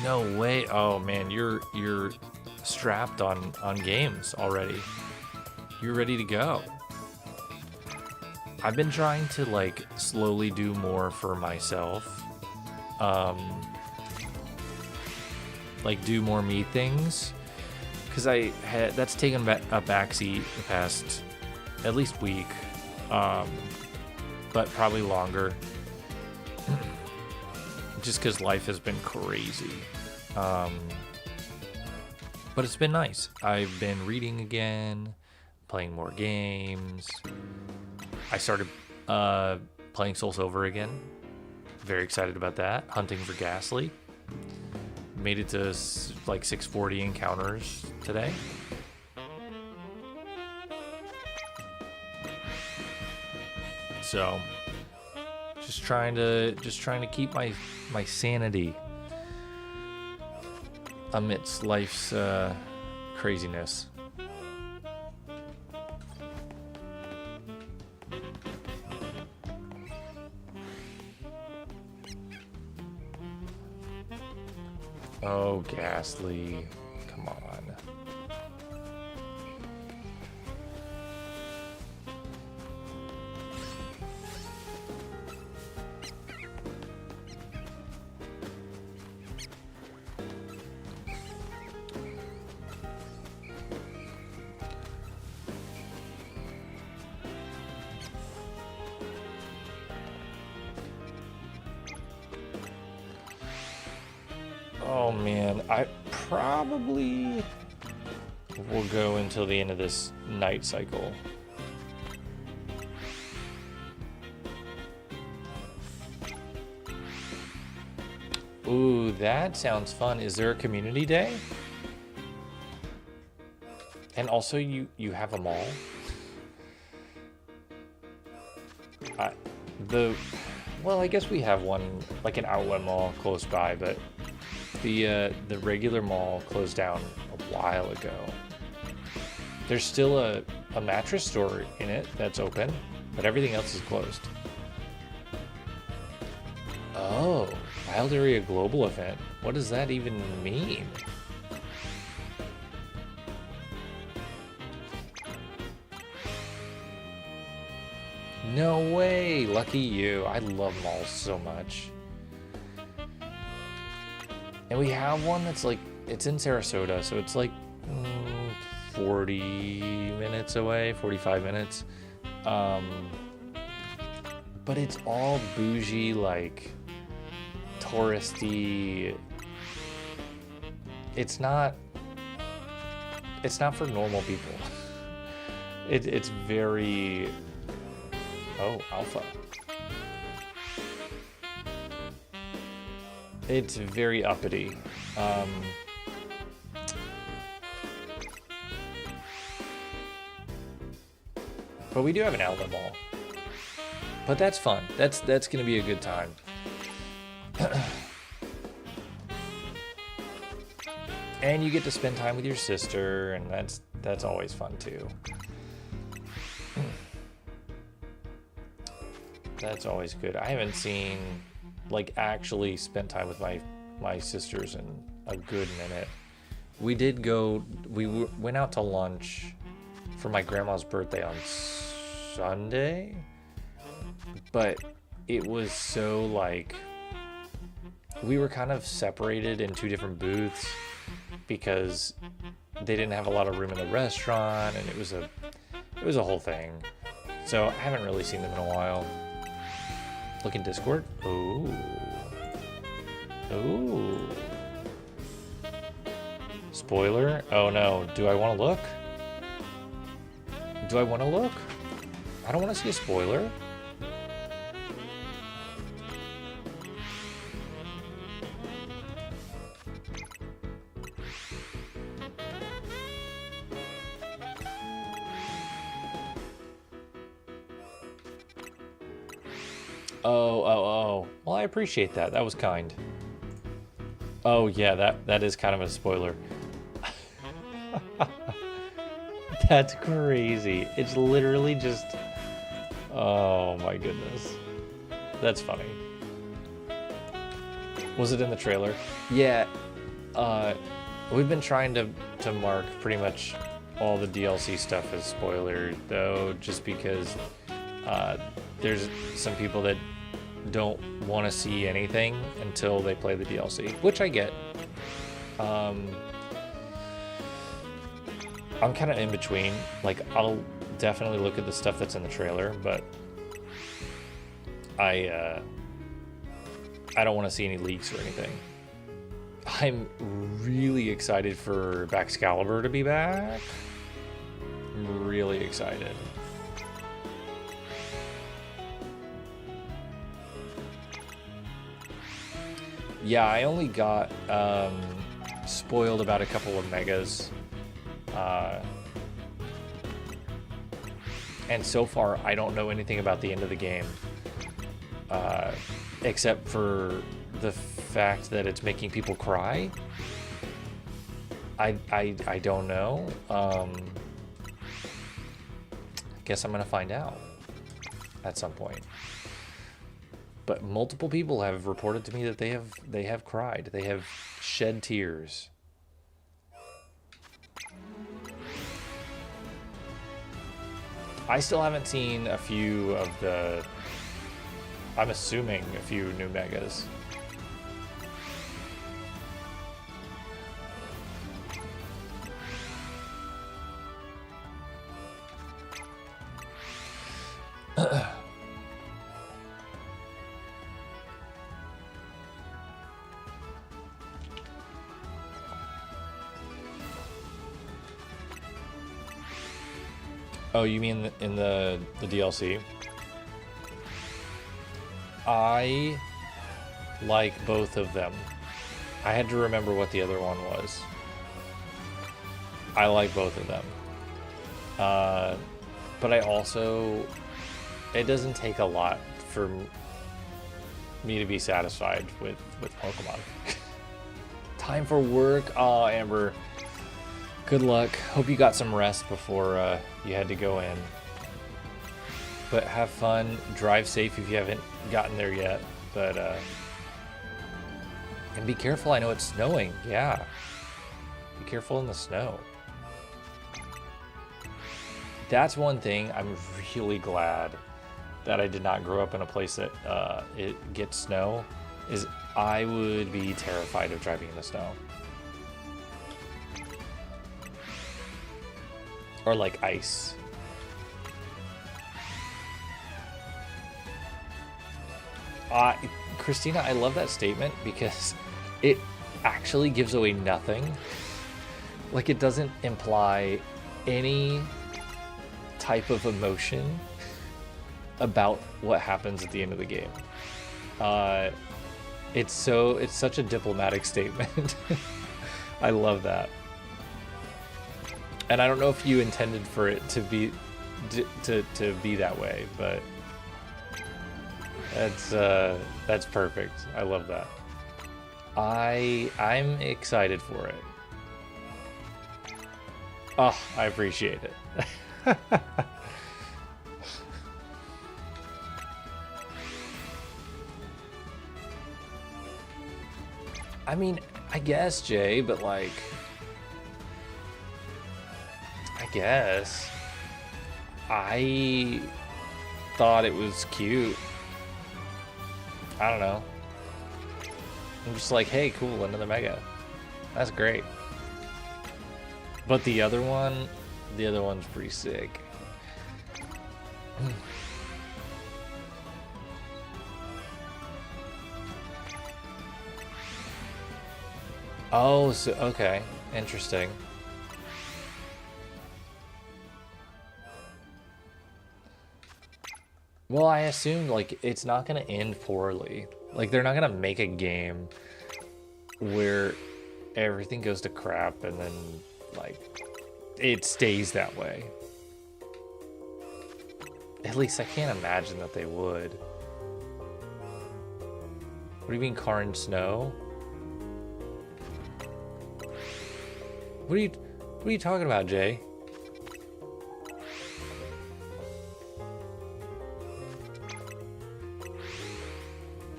No way. Oh man, you're strapped on games already. You're ready to go. I've been trying to like slowly do more for myself. Like do more me things, because that's taken a backseat the past at least week, but probably longer. Just because life has been crazy. But it's been nice. I've been reading again, playing more games. I started playing Soul Silver again. Very excited about that. Hunting for Ghastly. Made it to like 640 encounters today. So just trying to keep my sanity amidst life's craziness. Oh, Ghastly. Come on. Oh man, I probably will go until the end of this night cycle. Ooh, that sounds fun. Is there a community day? And also you have a mall? Well, I guess we have one, like an outlet mall close by, but the regular mall closed down a while ago. There's still a mattress store in it that's open, but everything else is closed. Oh, Wild Area Global event. What does that even mean? No way! Lucky you. I love malls so much. And we have one that's like, it's in Sarasota, so it's like 40 minutes away, 45 minutes. But it's all bougie, like touristy. It's not for normal people. It's very, oh, Alpha. It's very uppity. But we do have an outlet mall. But that's fun. That's gonna be a good time. And you get to spend time with your sister, and that's always fun too. That's always good. I haven't seen, like, actually spent time with my sisters in a good minute. We did go. Went out to lunch for my grandma's birthday on Sunday, but it was so like we were kind of separated in two different booths because they didn't have a lot of room in the restaurant, and it was a whole thing. So I haven't really seen them in a while. Look in Discord. Ooh. Ooh. Spoiler? Oh no. Do I want to look? Do I want to look? I don't want to see a spoiler. Oh. Well, I appreciate that. That was kind. Oh yeah, that is kind of a spoiler. That's crazy. It's literally just... Oh my goodness. That's funny. Was it in the trailer? Yeah. We've been trying to mark pretty much all the DLC stuff as spoiler, though, just because there's some people that don't want to see anything until they play the DLC, which I get. I'm kind of in between. Like, I'll definitely look at the stuff that's in the trailer, but I don't want to see any leaks or anything. I'm really excited for Baxcalibur to be back. I'm really excited. Yeah, I only got spoiled about a couple of megas. And so far, I don't know anything about the end of the game. Except for the fact that it's making people cry. I don't know. I guess I'm gonna find out at some point. But multiple people have reported to me that they have cried. They have shed tears. I still haven't seen a few of the... I'm assuming a few new megas. Oh, you mean in the DLC? I like both of them. I had to remember what the other one was. I like both of them. But I also... It doesn't take a lot for me to be satisfied with Pokemon. Time for work. Oh, Amber. Good luck. Hope you got some rest before you had to go in. But have fun. Drive safe if you haven't gotten there yet. But and be careful. I know it's snowing. Yeah. Be careful in the snow. That's one thing I'm really glad that I did not grow up in a place that it gets snow. Is I would be terrified of driving in the snow. Or like ice. Christina, I love that statement because it actually gives away nothing. Like, it doesn't imply any type of emotion about what happens at the end of the game. It's such a diplomatic statement. I love that. And I don't know if you intended for it to be that way, but that's perfect. I love that. I'm excited for it. Oh, I appreciate it. I mean, I guess, Jay, but like, I guess I thought it was cute. I don't know. I'm just like, hey, cool, another mega. That's great. But the other one's pretty sick. Oh, so okay, interesting. Well, I assumed like it's not gonna end poorly. Like they're not gonna make a game where everything goes to crap and then like it stays that way. At least I can't imagine that they would. What do you mean car and snow? What are you talking about, Jay?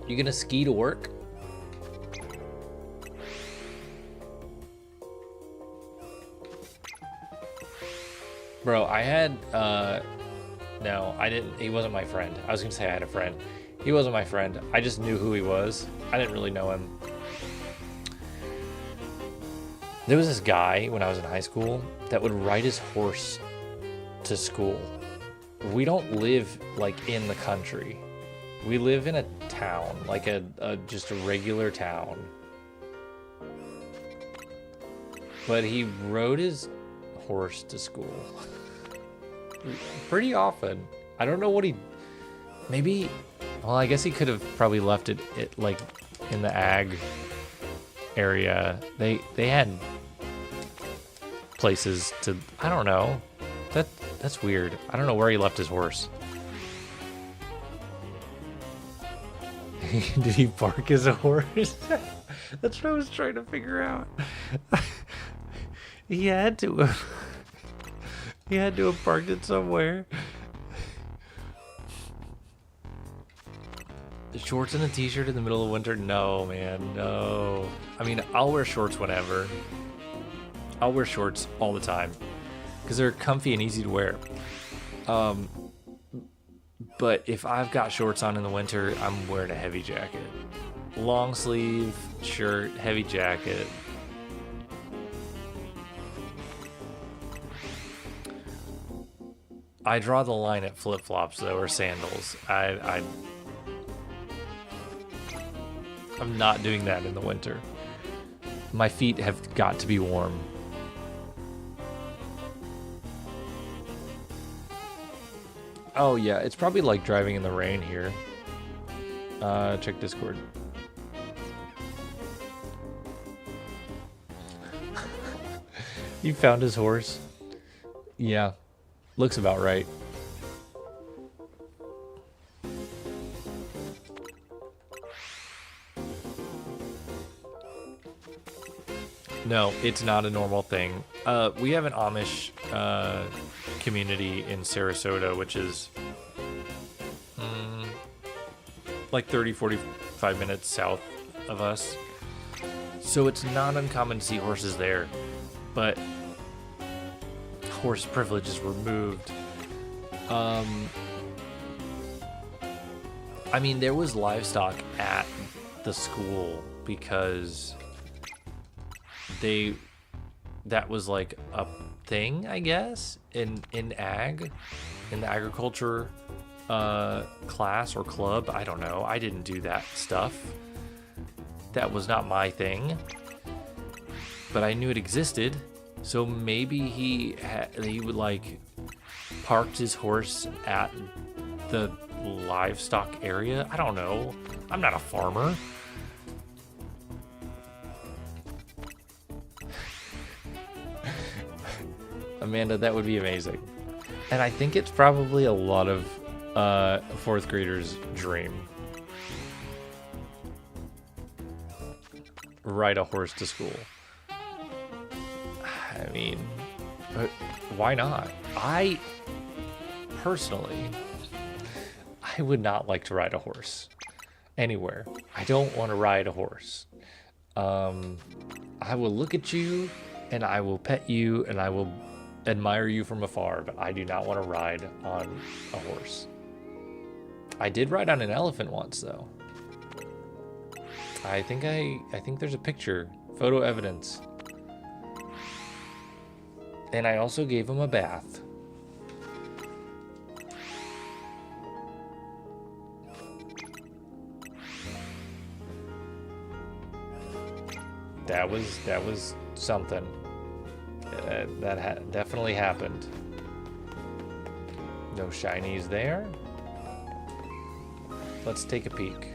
You gonna ski to work? Bro, I had no, I didn't. He wasn't my friend. I was gonna say I had a friend. He wasn't my friend. I just knew who he was. I didn't really know him. There was this guy when I was in high school that would ride his horse to school. We don't live like in the country. We live in a town, like a just a regular town. But he rode his horse to school pretty often. I don't know what he, maybe, well, I guess he could have probably left it like in the ag area. They had places to, I don't know. That's weird. I don't know where he left his horse. Did he park his horse? That's what I was trying to figure out. He had to have. He had to have parked it somewhere. Shorts and a t-shirt in the middle of winter? No, man, no. I mean, I'll wear shorts whenever. I'll wear shorts all the time because they're comfy and easy to wear. But if I've got shorts on in the winter, I'm wearing a heavy jacket. Long sleeve shirt, heavy jacket. I draw the line at flip-flops though, or sandals. I'm not doing that in the winter. My feet have got to be warm. Oh yeah, it's probably like driving in the rain here. Check Discord. You found his horse? Yeah, looks about right. No, it's not a normal thing. We have an Amish community in Sarasota, which is like 30-45 minutes south of us. So it's not uncommon to see horses there, but horse privilege is removed. I mean, there was livestock at the school because that was like a thing, I guess, in the agriculture class or club. I don't know. I didn't do that stuff. That was not my thing. But I knew it existed. So maybe he would like parked his horse at the livestock area. I don't know. I'm not a farmer. Amanda, that would be amazing. And I think it's probably a lot of fourth graders' dream. Ride a horse to school. I mean, why not? I personally, I would not like to ride a horse anywhere. I don't want to ride a horse. I will look at you and I will pet you and I will admire you from afar, but I do not want to ride on a horse. I did ride on an elephant once though. I think there's a picture, photo evidence. And I also gave him a bath. That was something. That definitely happened. No shinies there. Let's take a peek.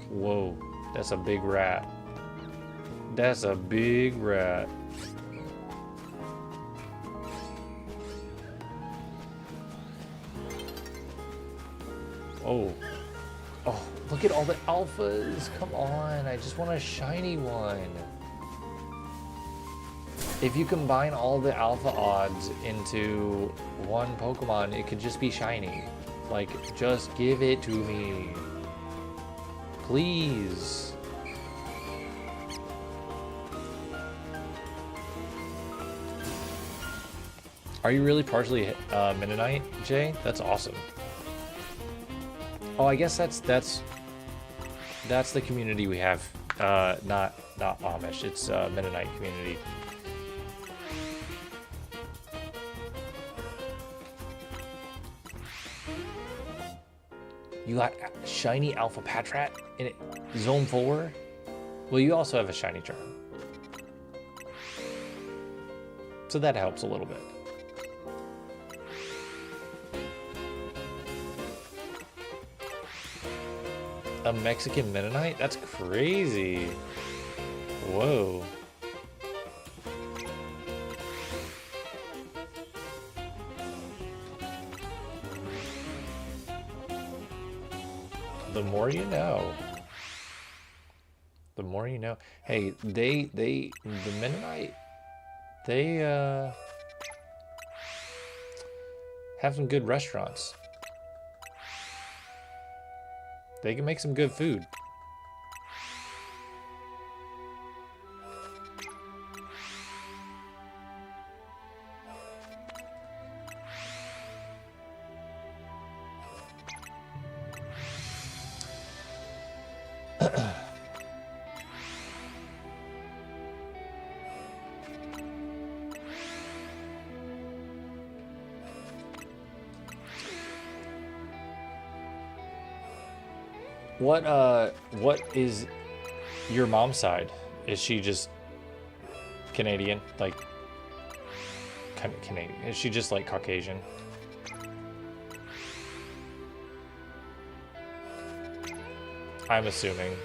Whoa, that's a big rat. That's a big rat. Oh. Oh, look at all the alphas. Come on, I just want a shiny one. If you combine all the alpha odds into one Pokemon, it could just be shiny. Like, just give it to me. Please. Are you really partially Mennonite, Jay? That's awesome. Oh, I guess that's the community we have. Not Amish. It's Mennonite community. You got shiny Alpha Patrat in it, Zone 4? Well, you also have a shiny charm. So that helps a little bit. A Mexican Mennonite? That's crazy. Whoa. The more you know. The more you know. Hey, the Mennonite, they have some good restaurants. They can make some good food. What is your mom's side? Is she just Canadian? Like, Canadian? Is she just like Caucasian? I'm assuming.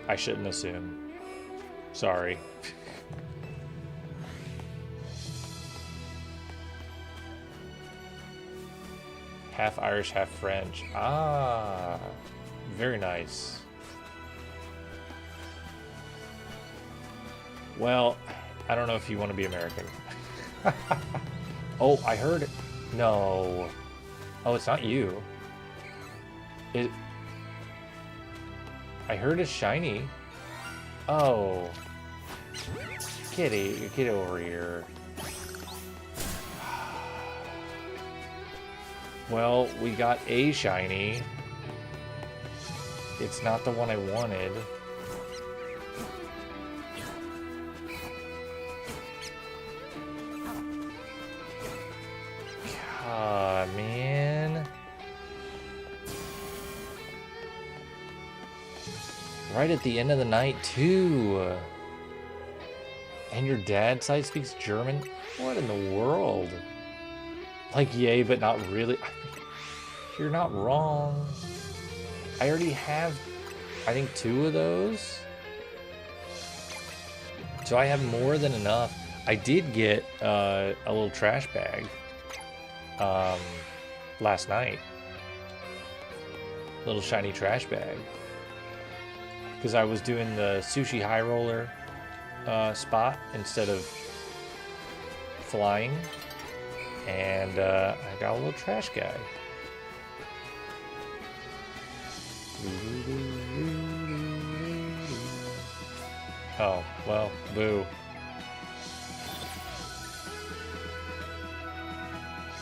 I shouldn't assume. Sorry. Half Irish, half French. Ah. Very nice. Well, I don't know if you want to be American. Oh, I heard it. No. Oh, it's not you. I heard it's shiny. Oh. Kitty, get over here. Well, we got a shiny. It's not the one I wanted. God, man. Right at the end of the night, too. And your dad's side speaks German? What in the world? Like, yay, but not really. I mean, you're not wrong. I already have, I think, 2 of those. So I have more than enough. I did get a little trash bag last night. Little shiny trash bag. Because I was doing the sushi high roller spot instead of flying. And I got a little trash guy. Oh, well, boo.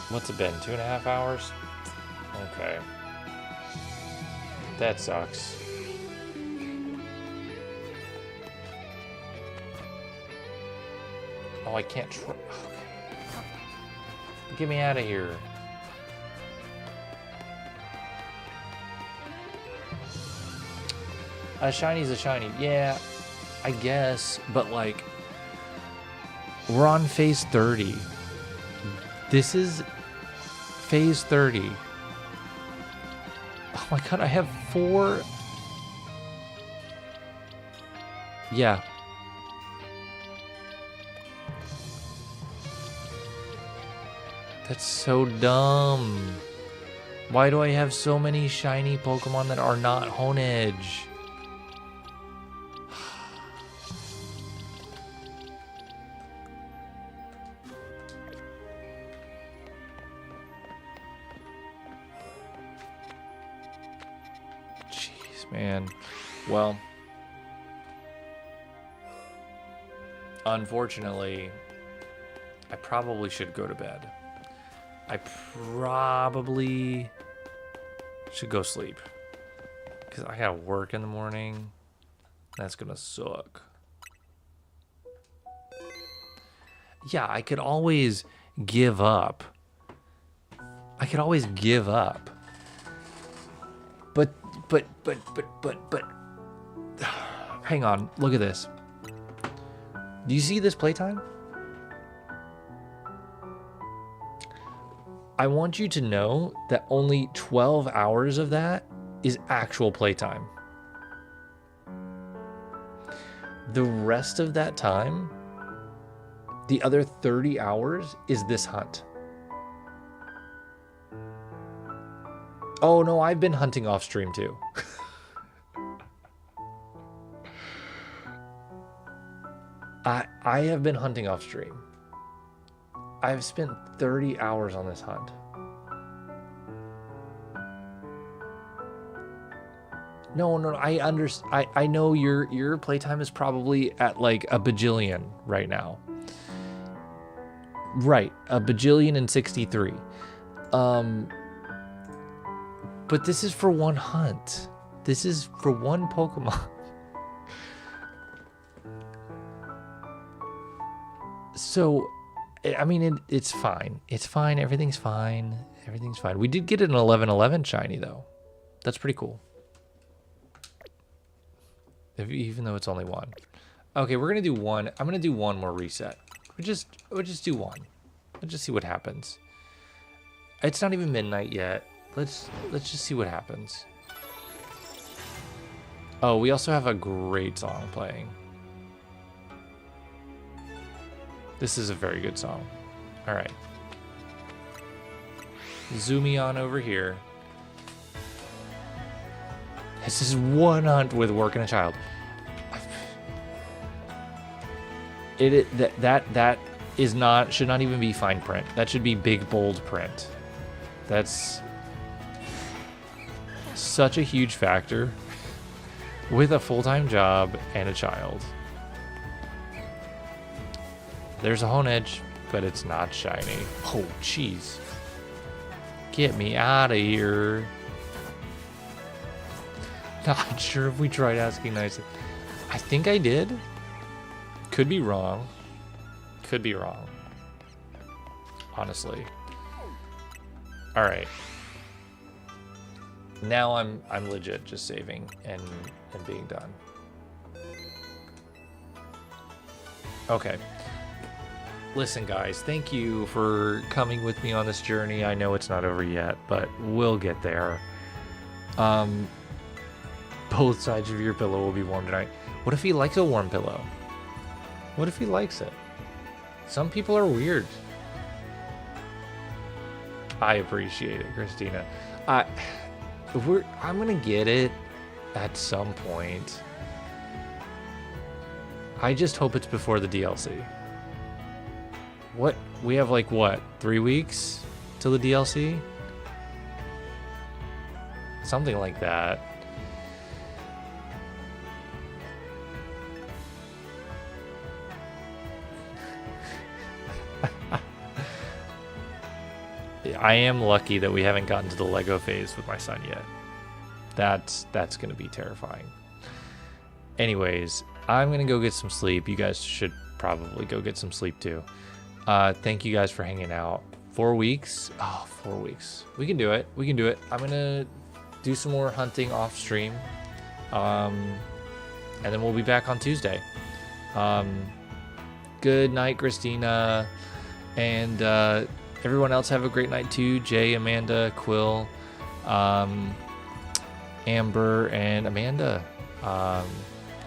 What's it been? 2.5 hours? Okay. That sucks. Oh, I can't okay. Get me out of here. A shiny's a shiny. Yeah, I guess. But, like, we're on phase 30. This is phase 30. Oh my god, I have 4. Yeah. That's so dumb. Why do I have so many shiny Pokemon that are not Honedge? Jeez, man. Well, unfortunately, I probably should go to bed. I probably should go sleep. Because I gotta work in the morning. That's gonna suck. Yeah, I could always give up. I could always give up. But. Hang on, look at this. Do you see this playtime? I want you to know that only 12 hours of that is actual playtime. The rest of that time, the other 30 hours, is this hunt. Oh no, I've been hunting off stream too. I have been hunting off stream. I've spent 30 hours on this hunt. No, I know your playtime is probably at like a bajillion right now. Right, a bajillion and 63. But this is for one hunt. This is for one Pokemon. So, I mean, it's fine. It's fine. Everything's fine. Everything's fine. We did get an 11/11 shiny, though. That's pretty cool. Even though it's only one. Okay, we're going to do one. I'm going to do one more reset. We'll just do one. Let's just see what happens. It's not even midnight yet. Let's just see what happens. Oh, we also have a great song playing. This is a very good song. All right. Zooming on over here. This is one hunt with work and a child. That is not, should not even be fine print. That should be big bold print. That's such a huge factor with a full-time job and a child. There's a Honedge, but it's not shiny. Oh, jeez. Get me out of here. Not sure if we tried asking nicely. I think I did. Could be wrong. Could be wrong. Honestly. All right. Now I'm legit just saving and being done. Okay. Listen, guys, thank you for coming with me on this journey. I know it's not over yet, but we'll get there. Both sides of your pillow will be warm tonight. What if he likes a warm pillow? What if he likes it? Some people are weird. I appreciate it, Christina. I'm gonna get it at some point. I just hope it's before the DLC. What? We have like what? 3 weeks till the DLC? Something like that. Honestly, I am lucky that we haven't gotten to the Lego phase with my son yet. That's going to be terrifying. Anyways, I'm going to go get some sleep. You guys should probably go get some sleep too. Thank you guys for hanging out. 4 weeks? Oh, 4 weeks. We can do it. We can do it. I'm going to do some more hunting off stream. And then we'll be back on Tuesday. Good night, Christina. And everyone else have a great night too. Jay, Amanda, Quill, Amber, and Amanda.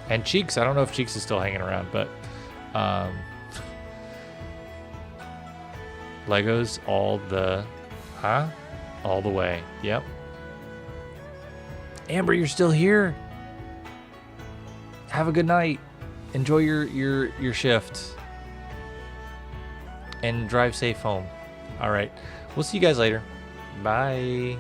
And Cheeks. I don't know if Cheeks is still hanging around, but Legos all the way. Yep. Amber, you're still here. Have a good night. Enjoy your shift. And drive safe home. All right. We'll see you guys later. Bye.